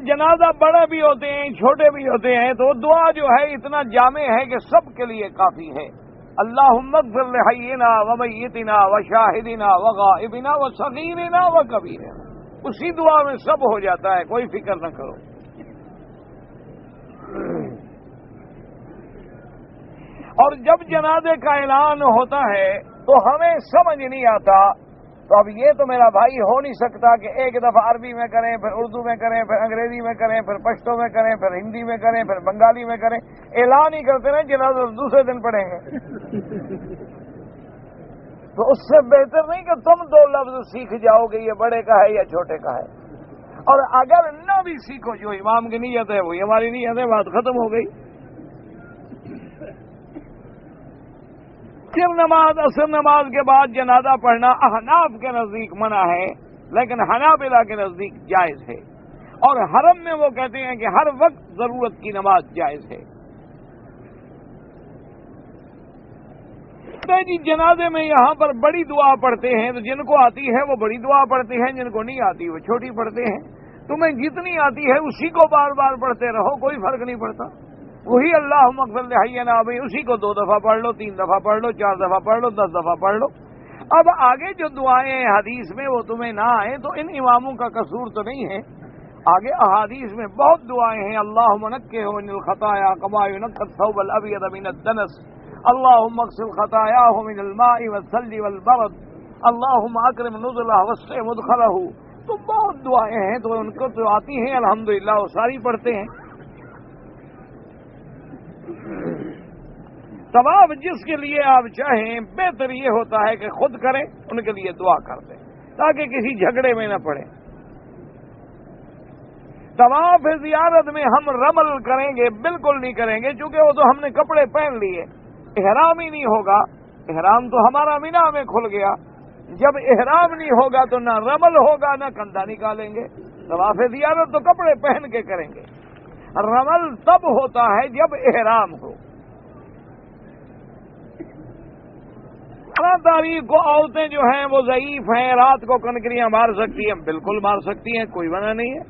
جنازہ بڑے بھی ہوتے ہیں چھوٹے بھی ہوتے ہیں، تو دعا جو ہے اتنا جامع ہے کہ سب کے لیے کافی ہے۔ اللہم اغفر لحینا ومیتنا وشاہدنا وغائبنا وصغیرنا وکبیرنا، اسی دعا میں سب ہو جاتا ہے، کوئی فکر نہ کرو۔ اور جب جنازے کا اعلان ہوتا ہے تو ہمیں سمجھ نہیں آتا، تو اب یہ تو میرا بھائی ہو نہیں سکتا کہ ایک دفعہ عربی میں کریں، پھر اردو میں کریں، پھر انگریزی میں کریں، پھر پشتو میں کریں، پھر ہندی میں کریں، پھر بنگالی میں کریں، اعلان ہی کرتے رہیں، جنازہ دوسرے دن پڑھیں گے۔ تو اس سے بہتر نہیں کہ تم 2 لفظ سیکھ جاؤ گے یہ بڑے کا ہے یا چھوٹے کا ہے، اور اگر نہ بھی سیکھو، جو امام کی نیت ہے وہی ہماری نیت ہے، بات ختم ہو گئی۔ پھر نماز، عصر نماز کے بعد جنازہ پڑھنا احناف کے نزدیک منع ہے، لیکن حنابلہ کے نزدیک جائز ہے، اور حرم میں وہ کہتے ہیں کہ ہر وقت ضرورت کی نماز جائز ہے۔ جی جنازے میں یہاں پر بڑی دعا پڑھتے ہیں، تو جن کو آتی ہے وہ بڑی دعا پڑھتے ہیں، جن کو نہیں آتی وہ چھوٹی پڑھتے ہیں۔ تمہیں جتنی آتی ہے اسی کو بار بار پڑھتے رہو، کوئی فرق نہیں پڑتا۔ وہی اللہم اغفر لحینا، اسی کو 2 دفعہ پڑھ لو، 3 دفعہ پڑھ لو، 4 دفعہ پڑھ لو، 10 دفعہ پڑھ لو۔ اب آگے جو دعائیں حدیث میں وہ تمہیں نہ آئیں تو ان اماموں کا قصور تو نہیں ہے، آگے احادیث میں بہت دعائیں ہیں، اللہم نقہ من الخطایا کما ینقى الثوب الابیض من الدنس، اللہم اغسل خطایاہ من الماء والثلج والبرد، اللہم اکرم نزلہ وسع مدخلہ. تو بہت دعائیں ہیں، تو ان کو تو آتی ہیں الحمدللہ، وہ ساری پڑھتے ہیں. طواف جس کے لیے آپ چاہیں، بہتر یہ ہوتا ہے کہ خود کریں، ان کے لیے دعا کر دیں تاکہ کسی جھگڑے میں نہ پڑیں. طواف زیارت میں ہم رمل کریں گے؟ بالکل نہیں کریں گے، چونکہ وہ تو ہم نے کپڑے پہن لیے، احرام ہی نہیں ہوگا. احرام تو ہمارا مینا میں کھل گیا. جب احرام نہیں ہوگا تو نہ رمل ہوگا نہ کندھا نکالیں گے. طواف زیارت تو کپڑے پہن کے کریں گے. رمل تب ہوتا ہے جب احرام ہو. 12 تاریخ کو عورتیں جو ہیں وہ ضعیف ہیں، رات کو کنکریاں مار سکتی ہیں، بالکل مار سکتی ہیں، کوئی منع نہیں ہے.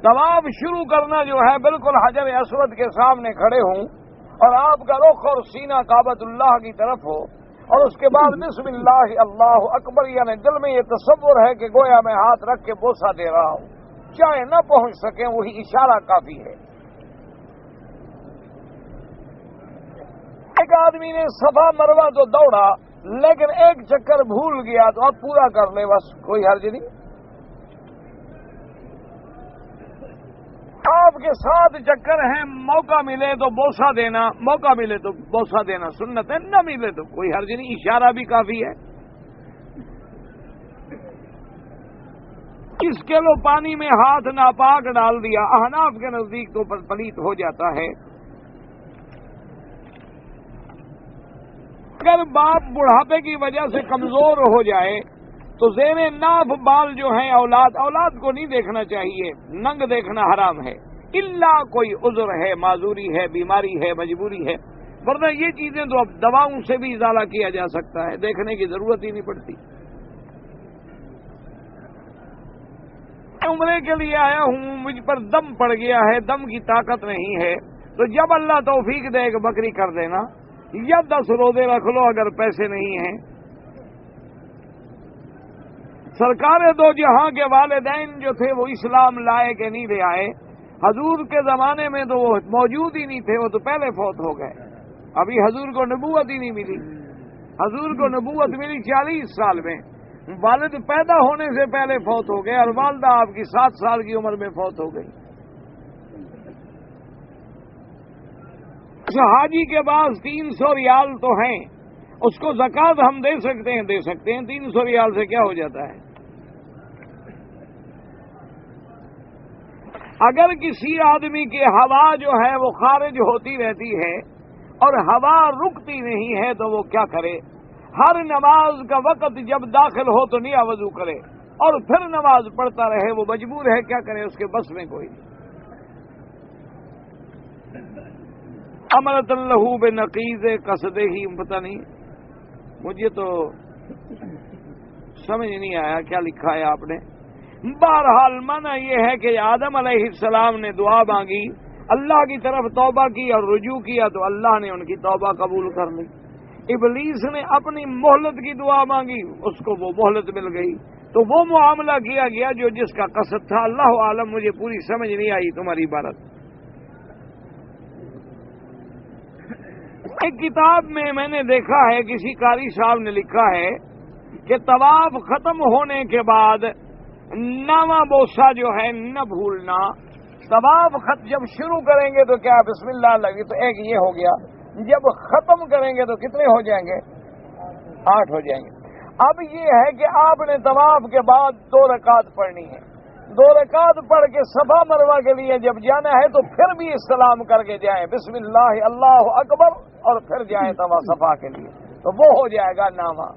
طواف شروع کرنا جو ہے بالکل حجر اسود کے سامنے کھڑے ہوں اور آپ کا رخ اور سینہ کعبۃ اللہ کی طرف ہو، اور اس کے بعد بسم اللہ اللہ اکبر، یعنی دل میں یہ تصور ہے کہ گویا میں ہاتھ رکھ کے بوسہ دے رہا ہوں. چاہے نہ پہنچ سکیں وہی اشارہ کافی ہے. ایک آدمی نے صفا مروہ تو دوڑا لیکن ایک چکر بھول گیا تو اب پورا کر لے، بس کوئی حرج نہیں. آپ کے 7 چکر ہیں، موقع ملے تو بوسہ دینا، موقع ملے تو بوسہ دینا سنت ہے، نہ ملے تو کوئی حرج نہیں، اشارہ بھی کافی ہے. اس کلو پانی میں ہاتھ ناپاک ڈال دیا، احناف کے نزدیک تو پلیت ہو جاتا ہے. اگر باپ بڑھاپے کی وجہ سے کمزور ہو جائے تو زیر ناف بال جو ہیں اولاد کو نہیں دیکھنا چاہیے، ننگ دیکھنا حرام ہے، الا کوئی عذر ہے، معذوری ہے، بیماری ہے، مجبوری ہے، ورنہ یہ چیزیں تو اب دواؤں سے بھی ازالہ کیا جا سکتا ہے، دیکھنے کی ضرورت ہی نہیں پڑتی. عمرے کے لیے آیا ہوں، مجھ پر دم پڑ گیا ہے، دم کی طاقت نہیں ہے، تو جب اللہ توفیق دے کہ بکری کر دینا یا 10 روزے رکھ لو اگر پیسے نہیں ہیں. سرکار دو جہاں کے والدین جو تھے وہ اسلام لائے کہ نہیں لے آئے؟ حضور کے زمانے میں تو وہ موجود ہی نہیں تھے، وہ تو پہلے فوت ہو گئے. ابھی حضور کو نبوت ہی نہیں ملی. حضور کو نبوت ملی 40 سال میں، والد پیدا ہونے سے پہلے فوت ہو گئے اور والدہ آپ کی 7 سال کی عمر میں فوت ہو گئی. حاجی کے پاس 300 ریال تو ہیں، اس کو زکوٰۃ ہم دے سکتے ہیں، 300 ریال سے کیا ہو جاتا ہے؟ اگر کسی آدمی کی ہوا جو ہے وہ خارج ہوتی رہتی ہے اور ہوا رکتی نہیں ہے تو وہ کیا کرے؟ ہر نماز کا وقت جب داخل ہو تو نیا وضو کرے اور پھر نماز پڑھتا رہے. وہ مجبور ہے، کیا کرے، اس کے بس میں کوئی نہیں. امرت اللہ بنقیض قصدہ ہی، پتہ نہیں، مجھے تو سمجھ نہیں آیا کیا لکھا ہے آپ نے. بہرحال معنی یہ ہے کہ آدم علیہ السلام نے دعا مانگی، اللہ کی طرف توبہ کی اور رجوع کیا تو اللہ نے ان کی توبہ قبول کر لی. ابلیس نے اپنی مہلت کی دعا مانگی، اس کو وہ مہلت مل گئی، تو وہ معاملہ کیا گیا جو جس کا قصد تھا. اللہ عالم، مجھے پوری سمجھ نہیں آئی تمہاری عبارت. ایک کتاب میں نے دیکھا ہے، کسی قاری صاحب نے لکھا ہے کہ طواف ختم ہونے کے بعد نواں بوسہ جو ہے نہ بھولنا. طواف جب شروع کریں گے تو کیا بسم اللہ لگی تو ایک یہ ہو گیا، جب ختم کریں گے تو کتنے ہو جائیں گے؟ 8 ہو جائیں گے. اب یہ ہے کہ آپ نے طواف کے بعد 2 رکعت پڑھنی ہے. 2 رکعت پڑھ کے صفا مروہ کے لیے جب جانا ہے تو پھر بھی استلام کر کے جائیں، بسم اللہ اللہ اکبر، اور پھر جائیں طواف صفا کے لیے، تو وہ ہو جائے گا نامہ.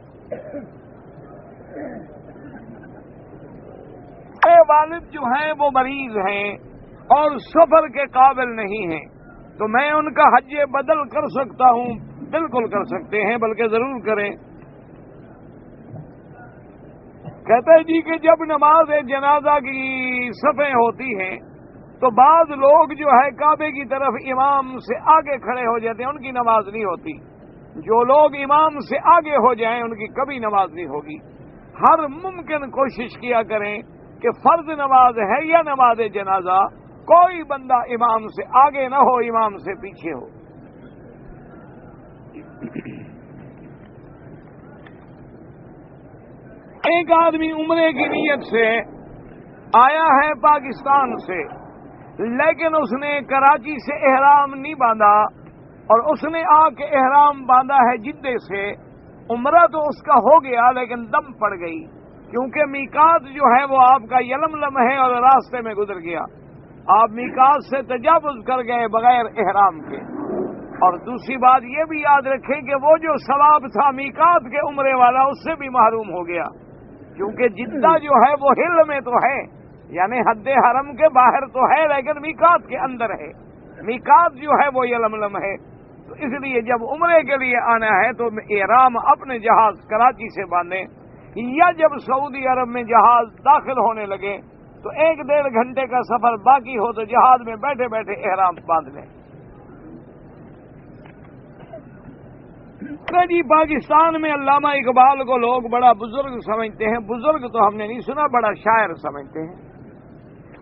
اے والد جو ہیں وہ مریض ہیں اور سفر کے قابل نہیں ہیں، تو میں ان کا حج بدل کر سکتا ہوں؟ بالکل کر سکتے ہیں، بلکہ ضرور کریں. کہتے ہیں جی کہ جب نماز جنازہ کی صفیں ہوتی ہیں تو بعض لوگ جو ہے کعبے کی طرف امام سے آگے کھڑے ہو جاتے ہیں، ان کی نماز نہیں ہوتی. جو لوگ امام سے آگے ہو جائیں ان کی کبھی نماز نہیں ہوگی. ہر ممکن کوشش کیا کریں کہ فرض نماز ہے یا نماز جنازہ، کوئی بندہ امام سے آگے نہ ہو، امام سے پیچھے ہو۔ ایک آدمی عمرے کی نیت سے آیا ہے پاکستان سے، لیکن اس نے کراچی سے احرام نہیں باندھا اور اس نے آ کے احرام باندھا ہے جدے سے۔ عمرہ تو اس کا ہو گیا لیکن دم پڑ گئی، کیونکہ میقات جو ہے وہ آپ کا یلملم ہے اور راستے میں گزر گیا، آپ میقات سے تجاوز کر گئے بغیر احرام کے۔ اور دوسری بات یہ بھی یاد رکھیں کہ وہ جو ثواب تھا میقات کے عمرے والا اس سے بھی محروم ہو گیا، کیونکہ جدہ جو ہے وہ ہل میں تو ہے، یعنی حد حرم کے باہر تو ہے لیکن میقات کے اندر ہے، میقات جو ہے وہ یلملم ہے۔ تو اس لیے جب عمرے کے لیے آنا ہے تو احرام اپنے جہاز کراچی سے باندھیں، یا جب سعودی عرب میں جہاز داخل ہونے لگے تو 1-1.5 گھنٹے کا سفر باقی ہو تو جہاز میں بیٹھے بیٹھے احرام باندھ لیں۔ جی پاکستان میں علامہ اقبال کو لوگ بڑا بزرگ سمجھتے ہیں، بزرگ تو ہم نے نہیں سنا، بڑا شاعر سمجھتے ہیں۔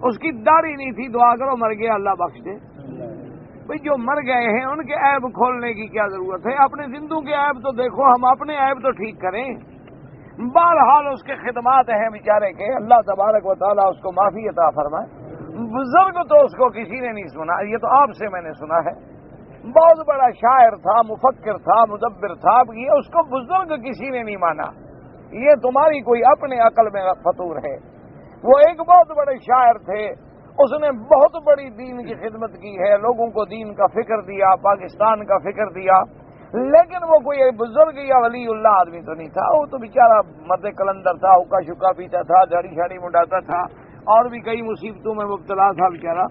اس کی داڑھی نہیں تھی، دعا کرو مر گیا اللہ بخش دے۔ بھئی جو مر گئے ہیں ان کے عیب کھولنے کی کیا ضرورت ہے؟ اپنے زندوں کے عیب تو دیکھو، ہم اپنے عیب تو ٹھیک کریں۔ بہرحال اس کے خدمات ہیں بیچارے کے، اللہ تبارک و تعالیٰ اس کو معافی عطا فرمائے۔ بزرگ تو اس کو کسی نے نہیں سنا، یہ تو آپ سے میں نے سنا ہے۔ بہت بڑا شاعر تھا، مفکر تھا، مدبر تھا، یہ اس کو بزرگ کسی نے نہیں مانا، یہ تمہاری کوئی اپنے عقل میں فطور ہے۔ وہ ایک بہت بڑے شاعر تھے، اس نے بہت بڑی دین کی خدمت کی ہے، لوگوں کو دین کا فکر دیا، پاکستان کا فکر دیا، لیکن وہ کوئی بزرگ یا ولی اللہ آدمی تو نہیں تھا۔ وہ تو بیچارہ مرد کلندر تھا، حکا شکا پیتا تھا، داڑھی شاڑی منڈاتا تھا، اور بھی کئی مصیبتوں میں مبتلا تھا بیچارہ۔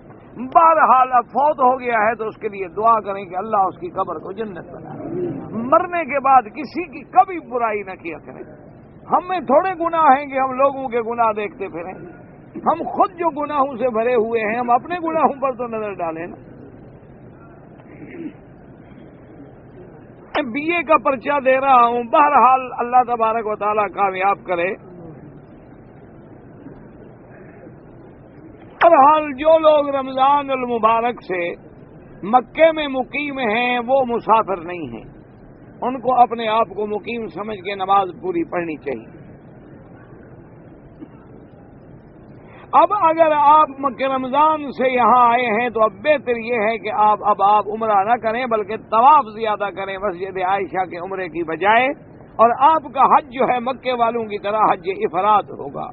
بہرحال اب فوت ہو گیا ہے تو اس کے لیے دعا کریں کہ اللہ اس کی قبر کو جنت بنائے۔ مرنے کے بعد کسی کی کبھی برائی نہ کیا کریں۔ ہم میں تھوڑے گناہ ہیں کہ ہم لوگوں کے گناہ دیکھتے پھریں، ہم خود جو گناہوں سے بھرے ہوئے ہیں ہم اپنے گناہوں پر تو نظر ڈالیں نا۔ بی اے کا پرچہ دے رہا ہوں، بہرحال اللہ تبارک و تعالیٰ کامیاب کرے۔ بہرحال جو لوگ رمضان المبارک سے مکے میں مقیم ہیں وہ مسافر نہیں ہیں، ان کو اپنے آپ کو مقیم سمجھ کے نماز پوری پڑھنی چاہیے۔ اب اگر آپ مکہ رمضان سے یہاں آئے ہیں تو اب بہتر یہ ہے کہ اب آپ عمرہ نہ کریں بلکہ طواف زیادہ کریں مسجد عائشہ کے عمرے کی بجائے، اور آپ کا حج جو ہے مکے والوں کی طرح حج افراد ہوگا۔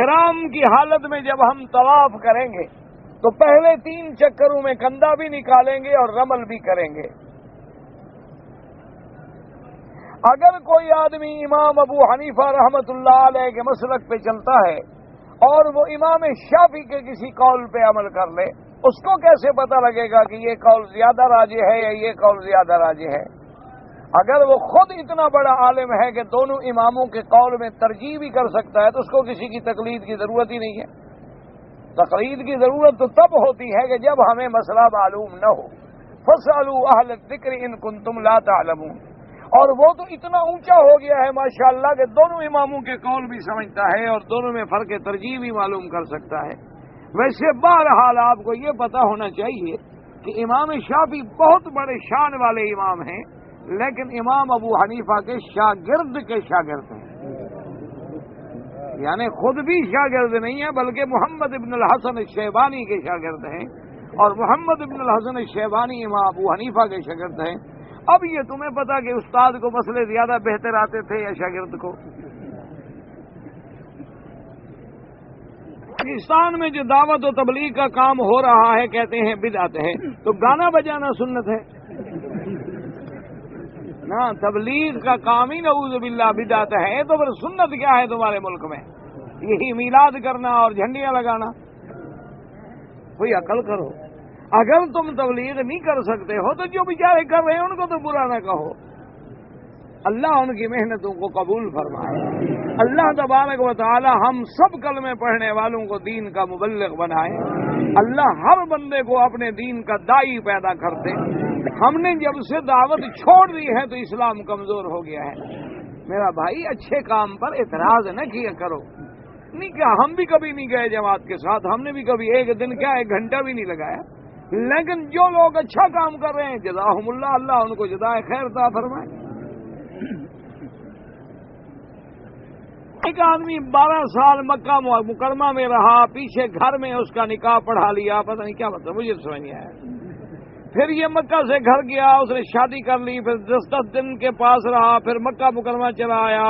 احرام کی حالت میں جب ہم طواف کریں گے تو پہلے 3 چکروں میں کندھا بھی نکالیں گے اور رمل بھی کریں گے۔ اگر کوئی آدمی امام ابو حنیفہ رحمۃ اللہ علیہ کے مسلک پہ چلتا ہے اور وہ امام شافعی کے کسی قول پہ عمل کر لے، اس کو کیسے پتہ لگے گا کہ یہ قول زیادہ راجح ہے یا یہ قول زیادہ راجح ہے؟ اگر وہ خود اتنا بڑا عالم ہے کہ دونوں اماموں کے قول میں ترجیح بھی کر سکتا ہے تو اس کو کسی کی تقلید کی ضرورت ہی نہیں ہے۔ تقلید کی ضرورت تو تب ہوتی ہے کہ جب ہمیں مسئلہ معلوم نہ ہو۔ فاسألوا اہل الذکر ان کنتم لا تعلمون۔ اور وہ تو اتنا اونچا ہو گیا ہے ماشاءاللہ کہ دونوں اماموں کے قول بھی سمجھتا ہے اور دونوں میں فرق ترجیح بھی معلوم کر سکتا ہے۔ ویسے بہرحال آپ کو یہ پتہ ہونا چاہیے کہ امام شافعی بہت بڑے شان والے امام ہیں، لیکن امام ابو حنیفہ کے شاگرد ہیں، یعنی خود بھی شاگرد نہیں ہیں بلکہ محمد ابن الحسن الشیبانی کے شاگرد ہیں، اور محمد ابن الحسن الشیبانی امام ابو حنیفہ کے شاگرد ہیں۔ اب یہ تمہیں پتا کہ استاد کو مسئلے زیادہ بہتر آتے تھے یا شاگرد کو؟ پاکستان میں جو دعوت و تبلیغ کا کام ہو رہا ہے کہتے ہیں بدعت ہے، تو گانا بجانا سنت ہے نا؟ تبلیغ کا کام ہی نعوذ باللہ بدعت ہے، تو پھر سنت کیا ہے تمہارے ملک میں؟ یہی میلاد کرنا اور جھنڈیاں لگانا؟ کوئی عقل کرو۔ اگر تم تبلیغ نہیں کر سکتے ہو تو جو بیچارے کر رہے ہیں ان کو تو برا نہ کہو۔ اللہ ان کی محنتوں کو قبول فرمائے۔ اللہ تبارک و تعالی ہم سب کلمے پڑھنے والوں کو دین کا مبلغ بنائے۔ اللہ ہر بندے کو اپنے دین کا داعی پیدا کرتے۔ ہم نے جب سے دعوت چھوڑ دی ہے تو اسلام کمزور ہو گیا ہے۔ میرا بھائی اچھے کام پر اعتراض نہ کیا کرو. نہیں کیا ہم بھی کبھی نہیں گئے جماعت کے ساتھ, ہم نے بھی کبھی ایک دن کیا 1 گھنٹہ بھی نہیں لگایا, لیکن جو لوگ اچھا کام کر رہے ہیں جزاہم اللہ, اللہ ان کو جزائے خیر عطا فرمائے. ایک آدمی 12 سال مکہ مکرمہ میں رہا, پیچھے گھر میں اس کا نکاح پڑھا لیا, پتہ نہیں کیا مطلب, مجھے سمجھ نہیں آیا. پھر یہ مکہ سے گھر گیا, اس نے شادی کر لی, پھر 10 دن کے پاس رہا, پھر مکہ مکرمہ چلا آیا,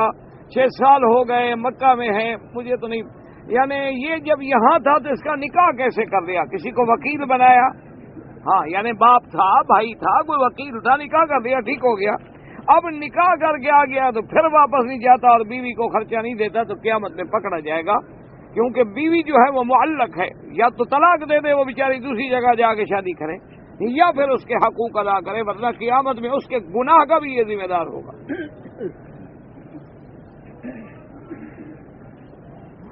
6 سال ہو گئے مکہ میں ہے. مجھے تو نہیں, یعنی یہ جب یہاں تھا تو اس کا نکاح کیسے کر لیا؟ کسی کو وکیل بنایا؟ ہاں, یعنی باپ تھا, بھائی تھا, کوئی وکیل تھا, نکاح کر لیا, ٹھیک ہو گیا. اب نکاح کر کے آ گیا تو پھر واپس نہیں جاتا اور بیوی کو خرچہ نہیں دیتا تو قیامت میں پکڑا جائے گا, کیونکہ بیوی جو ہے وہ معلق ہے, یا تو طلاق دے دے وہ بیچاری دوسری جگہ جا کے شادی کرے, یا پھر اس کے حقوق ادا کرے, ورنہ قیامت میں اس کے گناہ کا بھی یہ ذمہ دار ہوگا.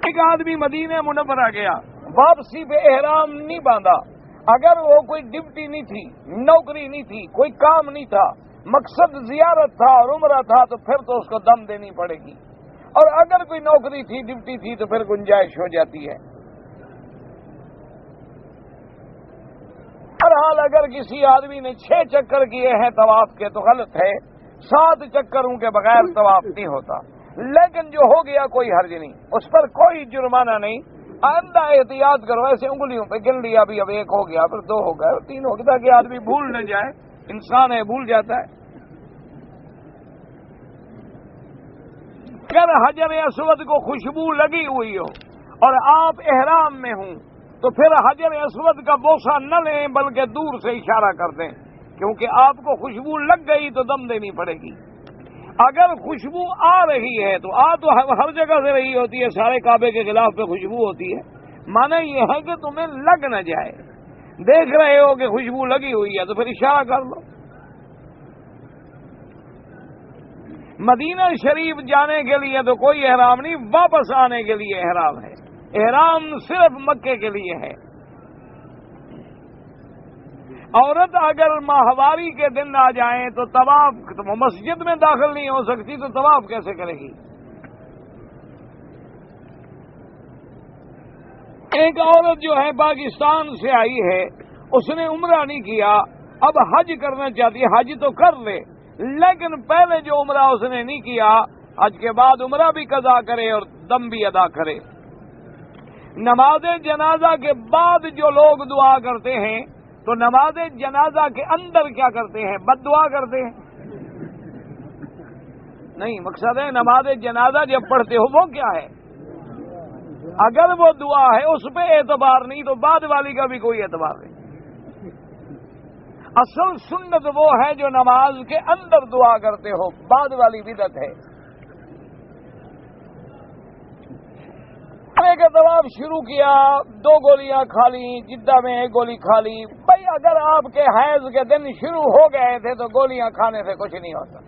ایک آدمی مدینہ منورہ گیا, واپسی پہ احرام نہیں باندھا. اگر وہ کوئی ڈیوٹی نہیں تھی, نوکری نہیں تھی, کوئی کام نہیں تھا, مقصد زیارت تھا اور عمرہ تھا, تو پھر تو اس کو دم دینی پڑے گی. اور اگر کوئی نوکری تھی, ڈیوٹی تھی, تو پھر گنجائش ہو جاتی ہے. بہرحال اگر کسی آدمی نے 6 چکر کیے ہیں طواف کے تو غلط ہے, 7 چکروں کے بغیر طواف نہیں ہوتا. لیکن جو ہو گیا کوئی حرج نہیں, اس پر کوئی جرمانہ نہیں. آئندہ احتیاط کرو, ایسے انگلیوں پہ گن لیا, ابھی اب 1 ہو گیا, پھر 2 ہو گئے, 3 ہو گیا, تاکہ آدمی بھول نہ جائے. انسان ہے, بھول جاتا ہے. اگر حجر اسود کو خوشبو لگی ہوئی ہو اور آپ احرام میں ہوں تو پھر حجر اسود کا بوسہ نہ لیں, بلکہ دور سے اشارہ کر دیں, کیونکہ آپ کو خوشبو لگ گئی تو دم دینی پڑے گی. اگر خوشبو آ رہی ہے تو ہر جگہ سے رہی ہوتی ہے, سارے کعبے کے خلاف پہ خوشبو ہوتی ہے, معنی یہ ہے کہ تمہیں لگ نہ جائے. دیکھ رہے ہو کہ خوشبو لگی ہوئی ہے تو پھر اشارہ کر لو. مدینہ شریف جانے کے لیے تو کوئی احرام نہیں, واپس آنے کے لیے احرام ہے. احرام صرف مکے کے لیے ہے. عورت اگر ماہواری کے دن آ جائیں تو طواف, مسجد میں داخل نہیں ہو سکتی, تو طواف کیسے کرے گی؟ ایک عورت جو ہے پاکستان سے آئی ہے, اس نے عمرہ نہیں کیا, اب حج کرنا چاہتی ہے. حج تو کر لے, لیکن پہلے جو عمرہ اس نے نہیں کیا, حج کے بعد عمرہ بھی قضا کرے اور دم بھی ادا کرے. نماز جنازہ کے بعد جو لوگ دعا کرتے ہیں تو نماز جنازہ کے اندر کیا کرتے ہیں؟ بد دعا کرتے ہیں. نہیں, مقصد ہے نماز جنازہ جب پڑھتے ہو وہ کیا ہے؟ اگر وہ دعا ہے اس پہ اعتبار نہیں تو بعد والی کا بھی کوئی اعتبار نہیں. اصل سنت وہ ہے جو نماز کے اندر دعا کرتے ہو, بعد والی بدعت ہے. ایک طواف شروع کیا, 2 گولیاں کھا لی, جدہ میں 1 گولی کھا لی. بھائی اگر آپ کے حیض کے دن شروع ہو گئے تھے تو گولیاں کھانے سے کچھ نہیں ہوتا.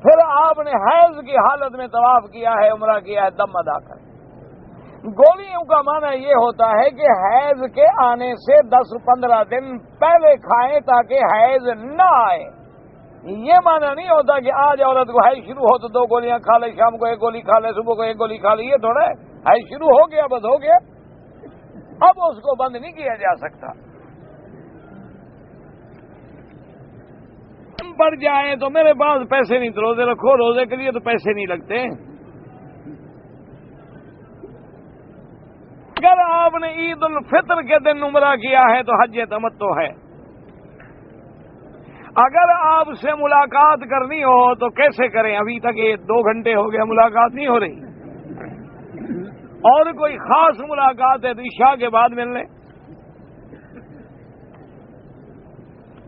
پھر آپ نے حیض کی حالت میں طواف کیا ہے, عمرہ کیا ہے, دم ادا کریں. گولیوں کا معنی یہ ہوتا ہے کہ حیض کے آنے سے 10-15 دن پہلے کھائیں تاکہ حیض نہ آئے. یہ معنی نہیں ہوتا کہ آج عورت کو حیض شروع ہو تو 2 گولیاں کھا لے, شام کو 1 گولی کھا لے, صبح کو 1 گولی کھا لے. یہ تھوڑا ہے, حیض شروع ہو گیا بس ہو گیا, اب اس کو بند نہیں کیا جا سکتا. پڑ جائیں تو میرے پاس پیسے نہیں, تو روزے رکھو, روزے کے لیے تو پیسے نہیں لگتے. اگر آپ نے عید الفطر کے دن عمرہ کیا ہے تو حج تمتع ہے. اگر آپ سے ملاقات کرنی ہو تو کیسے کریں؟ ابھی تک یہ 2 گھنٹے ہو گئے ملاقات نہیں ہو رہی, اور کوئی خاص ملاقات ہے تو عشاء کے بعد مل لیں.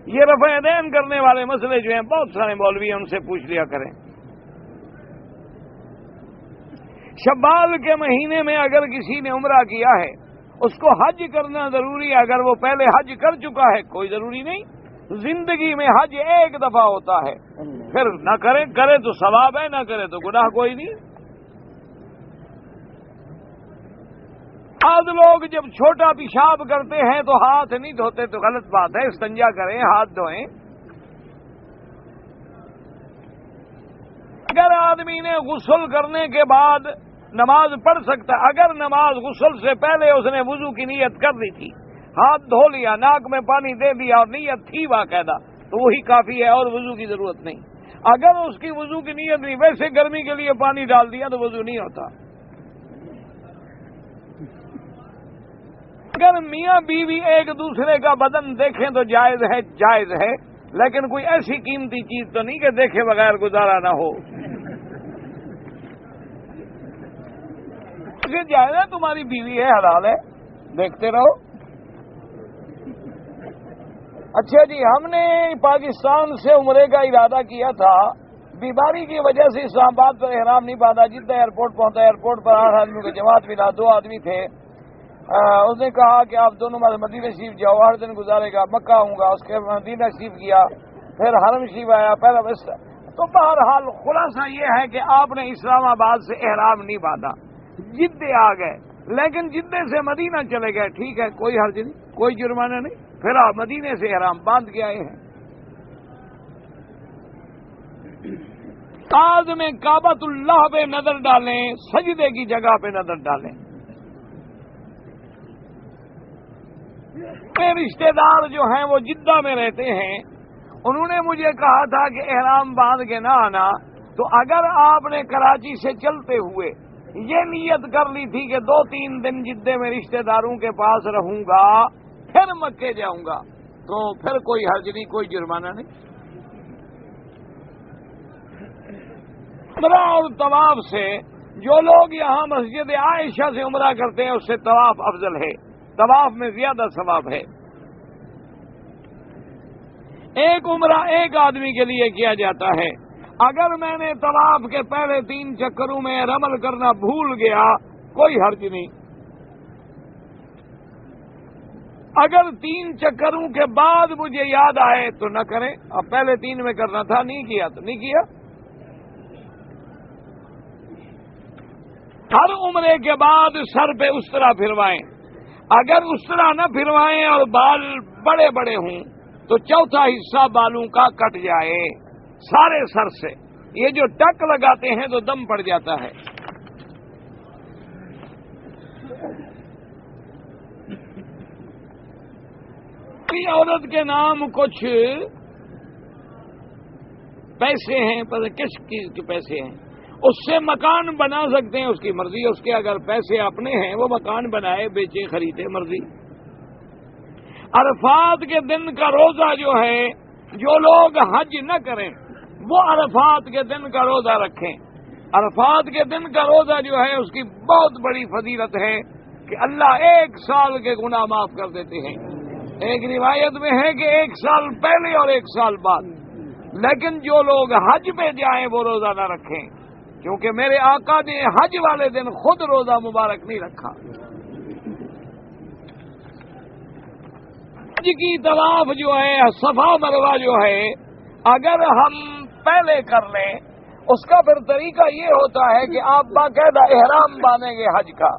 یہ رفع یدین کرنے والے مسئلے جو ہیں بہت سارے مولوی ہیں, ان سے پوچھ لیا کریں. شوال کے مہینے میں اگر کسی نے عمرہ کیا ہے اس کو حج کرنا ضروری ہے. اگر وہ پہلے حج کر چکا ہے کوئی ضروری نہیں. زندگی میں حج 1 دفعہ ہوتا ہے, پھر نہ کرے, کرے تو ثواب ہے, نہ کرے تو گناہ کوئی نہیں. بعض لوگ جب چھوٹا پیشاب کرتے ہیں تو ہاتھ نہیں دھوتے, تو غلط بات ہے. استنجا کریں, ہاتھ دھوئیں. اگر آدمی نے غسل کرنے کے بعد نماز پڑھ سکتا، اگر نماز غسل سے پہلے اس نے وضو کی نیت کر دی تھی، ہاتھ دھو لیا، ناک میں پانی دے دیا اور نیت تھی باقاعدہ، تو وہی کافی ہے اور وضو کی ضرورت نہیں۔ اگر اس کی وضو کی نیت نہیں، ویسے گرمی کے لیے پانی ڈال دیا تو وضو نہیں ہوتا۔ اگر میاں بیوی ایک دوسرے کا بدن دیکھیں تو جائز ہے، جائز ہے، لیکن کوئی ایسی قیمتی چیز تو نہیں کہ دیکھے بغیر گزارا نہ ہو۔ جائز ہے، تمہاری بیوی ہے، حلال ہے، دیکھتے رہو۔ اچھا جی، ہم نے پاکستان سے عمرے کا ارادہ کیا تھا، بیماری کی وجہ سے اسلام آباد پر احرام نہیں باندھا۔ جدہ ایئرپورٹ پہنچا، ایئرپورٹ پر 8 آدمیوں کی جماعت ملا، 2 آدمی تھے۔ اس نے کہا کہ آپ دونوں مدینہ شریف جاؤ، 8 دن گزارے گا، مکہ ہوں گا۔ اس کے مدینہ شریف گیا، پھر حرم شریف آیا، پہلا بس۔ تو بہرحال خلاصہ یہ ہے کہ آپ نے اسلام آباد سے احرام نہیں باندھا، جدے آ گئے، لیکن جدے سے مدینہ چلے گئے، ٹھیک ہے، کوئی حرج نہیں، کوئی جرمانہ نہیں، پھر آپ مدینے سے احرام باندھ کے آئے ہیں۔ آج میں کعبۃ اللہ پہ نظر ڈالیں، سجدے کی جگہ پہ نظر ڈالیں۔ میرے رشتہ دار جو ہیں وہ جدہ میں رہتے ہیں، انہوں نے مجھے کہا تھا کہ احرام باندھ کے نہ آنا، تو اگر آپ نے کراچی سے چلتے ہوئے یہ نیت کر لی تھی کہ 2-3 دن جدے میں رشتہ داروں کے پاس رہوں گا پھر مکے جاؤں گا، تو پھر کوئی حرج نہیں، کوئی جرمانہ نہیں۔ عمرہ اور طواف سے جو لوگ یہاں مسجد عائشہ سے عمرہ کرتے ہیں اس سے طواف افضل ہے، طواف میں زیادہ ثواب ہے۔ ایک عمرہ ایک آدمی کے لیے کیا جاتا ہے۔ اگر میں نے طواف کے پہلے 3 چکروں میں رمل کرنا بھول گیا، کوئی حرج نہیں۔ اگر 3 چکروں کے بعد مجھے یاد آئے تو نہ کریں، اب پہلے 3 میں کرنا تھا، نہیں کیا تو نہیں کیا۔ ہر عمرے کے بعد سر پہ استرا پھروائیں، اگر استرا نہ پھروائیں اور بال بڑے بڑے ہوں تو چوتھا حصہ بالوں کا کٹ جائے سارے سر سے۔ یہ جو ٹک لگاتے ہیں تو دم پڑ جاتا ہے۔ عورت کے نام کچھ پیسے ہیں، پتہ کس چیز کے پیسے ہیں، اس سے مکان بنا سکتے ہیں، اس کی مرضی، اس کے اگر پیسے اپنے ہیں وہ مکان بنائے، بیچے، خریدے، مرضی۔ عرفات کے دن کا روزہ جو ہے، جو لوگ حج نہ کریں وہ عرفات کے دن کا روزہ رکھیں۔ عرفات کے دن کا روزہ جو ہے اس کی بہت بڑی فضیلت ہے کہ اللہ 1 سال کے گناہ معاف کر دیتے ہیں۔ ایک روایت میں ہے کہ 1 سال پہلے اور 1 سال بعد۔ لیکن جو لوگ حج پہ جائیں وہ روزہ نہ رکھیں، کیونکہ میرے آقا نے حج والے دن خود روزہ مبارک نہیں رکھا۔ حج کی طواف جو ہے، صفا مروہ جو ہے، اگر ہم پہلے کر لیں، اس کا پھر طریقہ یہ ہوتا ہے کہ آپ باقاعدہ احرام باندھیں گے حج کا،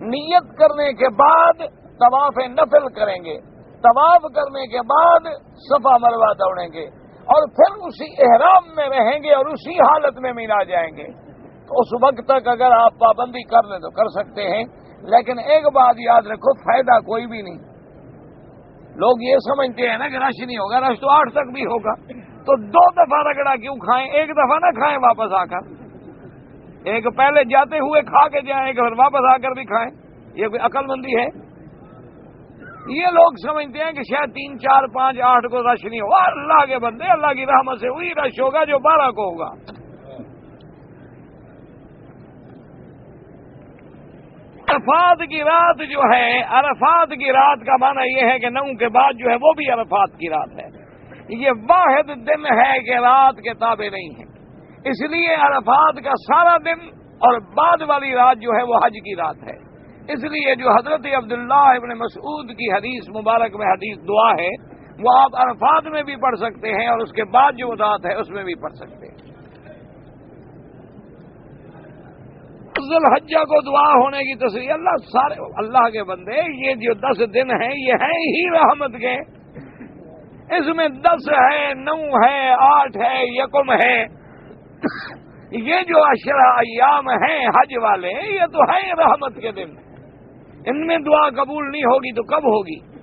نیت کرنے کے بعد طواف نفل کریں گے، طواف کرنے کے بعد صفا مروہ دوڑیں گے، اور پھر اسی احرام میں رہیں گے اور اسی حالت میں مینا جائیں گے۔ تو اس وقت تک اگر آپ پابندی کر لیں تو کر سکتے ہیں، لیکن ایک بات یاد رکھو، فائدہ کوئی بھی نہیں۔ لوگ یہ سمجھتے ہیں نا کہ رش نہیں ہوگا، رش تو 8 تک بھی ہوگا، تو 2 دفعہ رگڑا کیوں کھائیں؟ 1 دفعہ نہ کھائیں واپس آ کر، ایک پہلے جاتے ہوئے کھا کے جائیں، ایک پھر واپس آ کر بھی کھائیں۔ یہ کوئی عقل مندی ہے؟ یہ لوگ سمجھتے ہیں کہ شاید 3 4 5 8 کو رش نہیں ہوگا۔ اللہ کے بندے، اللہ کی رحمت سے وہی رش ہوگا جو 12 کو ہوگا۔ عرفات کی رات جو ہے، عرفات کی رات کا معنی یہ ہے کہ 9 کے بعد جو ہے وہ بھی عرفات کی رات ہے۔ یہ واحد دن ہے کہ رات کے تابع نہیں ہے، اس لیے عرفات کا سارا دن اور بعد والی رات جو ہے وہ حج کی رات ہے۔ اس لیے جو حضرت عبداللہ ابن مسعود کی حدیث مبارک میں حدیث دعا ہے، وہ آپ عرفات میں بھی پڑھ سکتے ہیں اور اس کے بعد جو رات ہے اس میں بھی پڑھ سکتے ہیں۔ ذی الحجہ کو دعا ہونے کی تصریح، اللہ کے بندے، یہ جو 10 دن ہیں یہ ہیں ہی رحمت کے۔ اس میں 10 ہے، 9 ہے، 8 ہے، یکم ہے، یہ جو 10 ایام ہیں حج والے، یہ تو ہیں رحمت کے دن، ان میں دعا قبول نہیں ہوگی تو کب ہوگی؟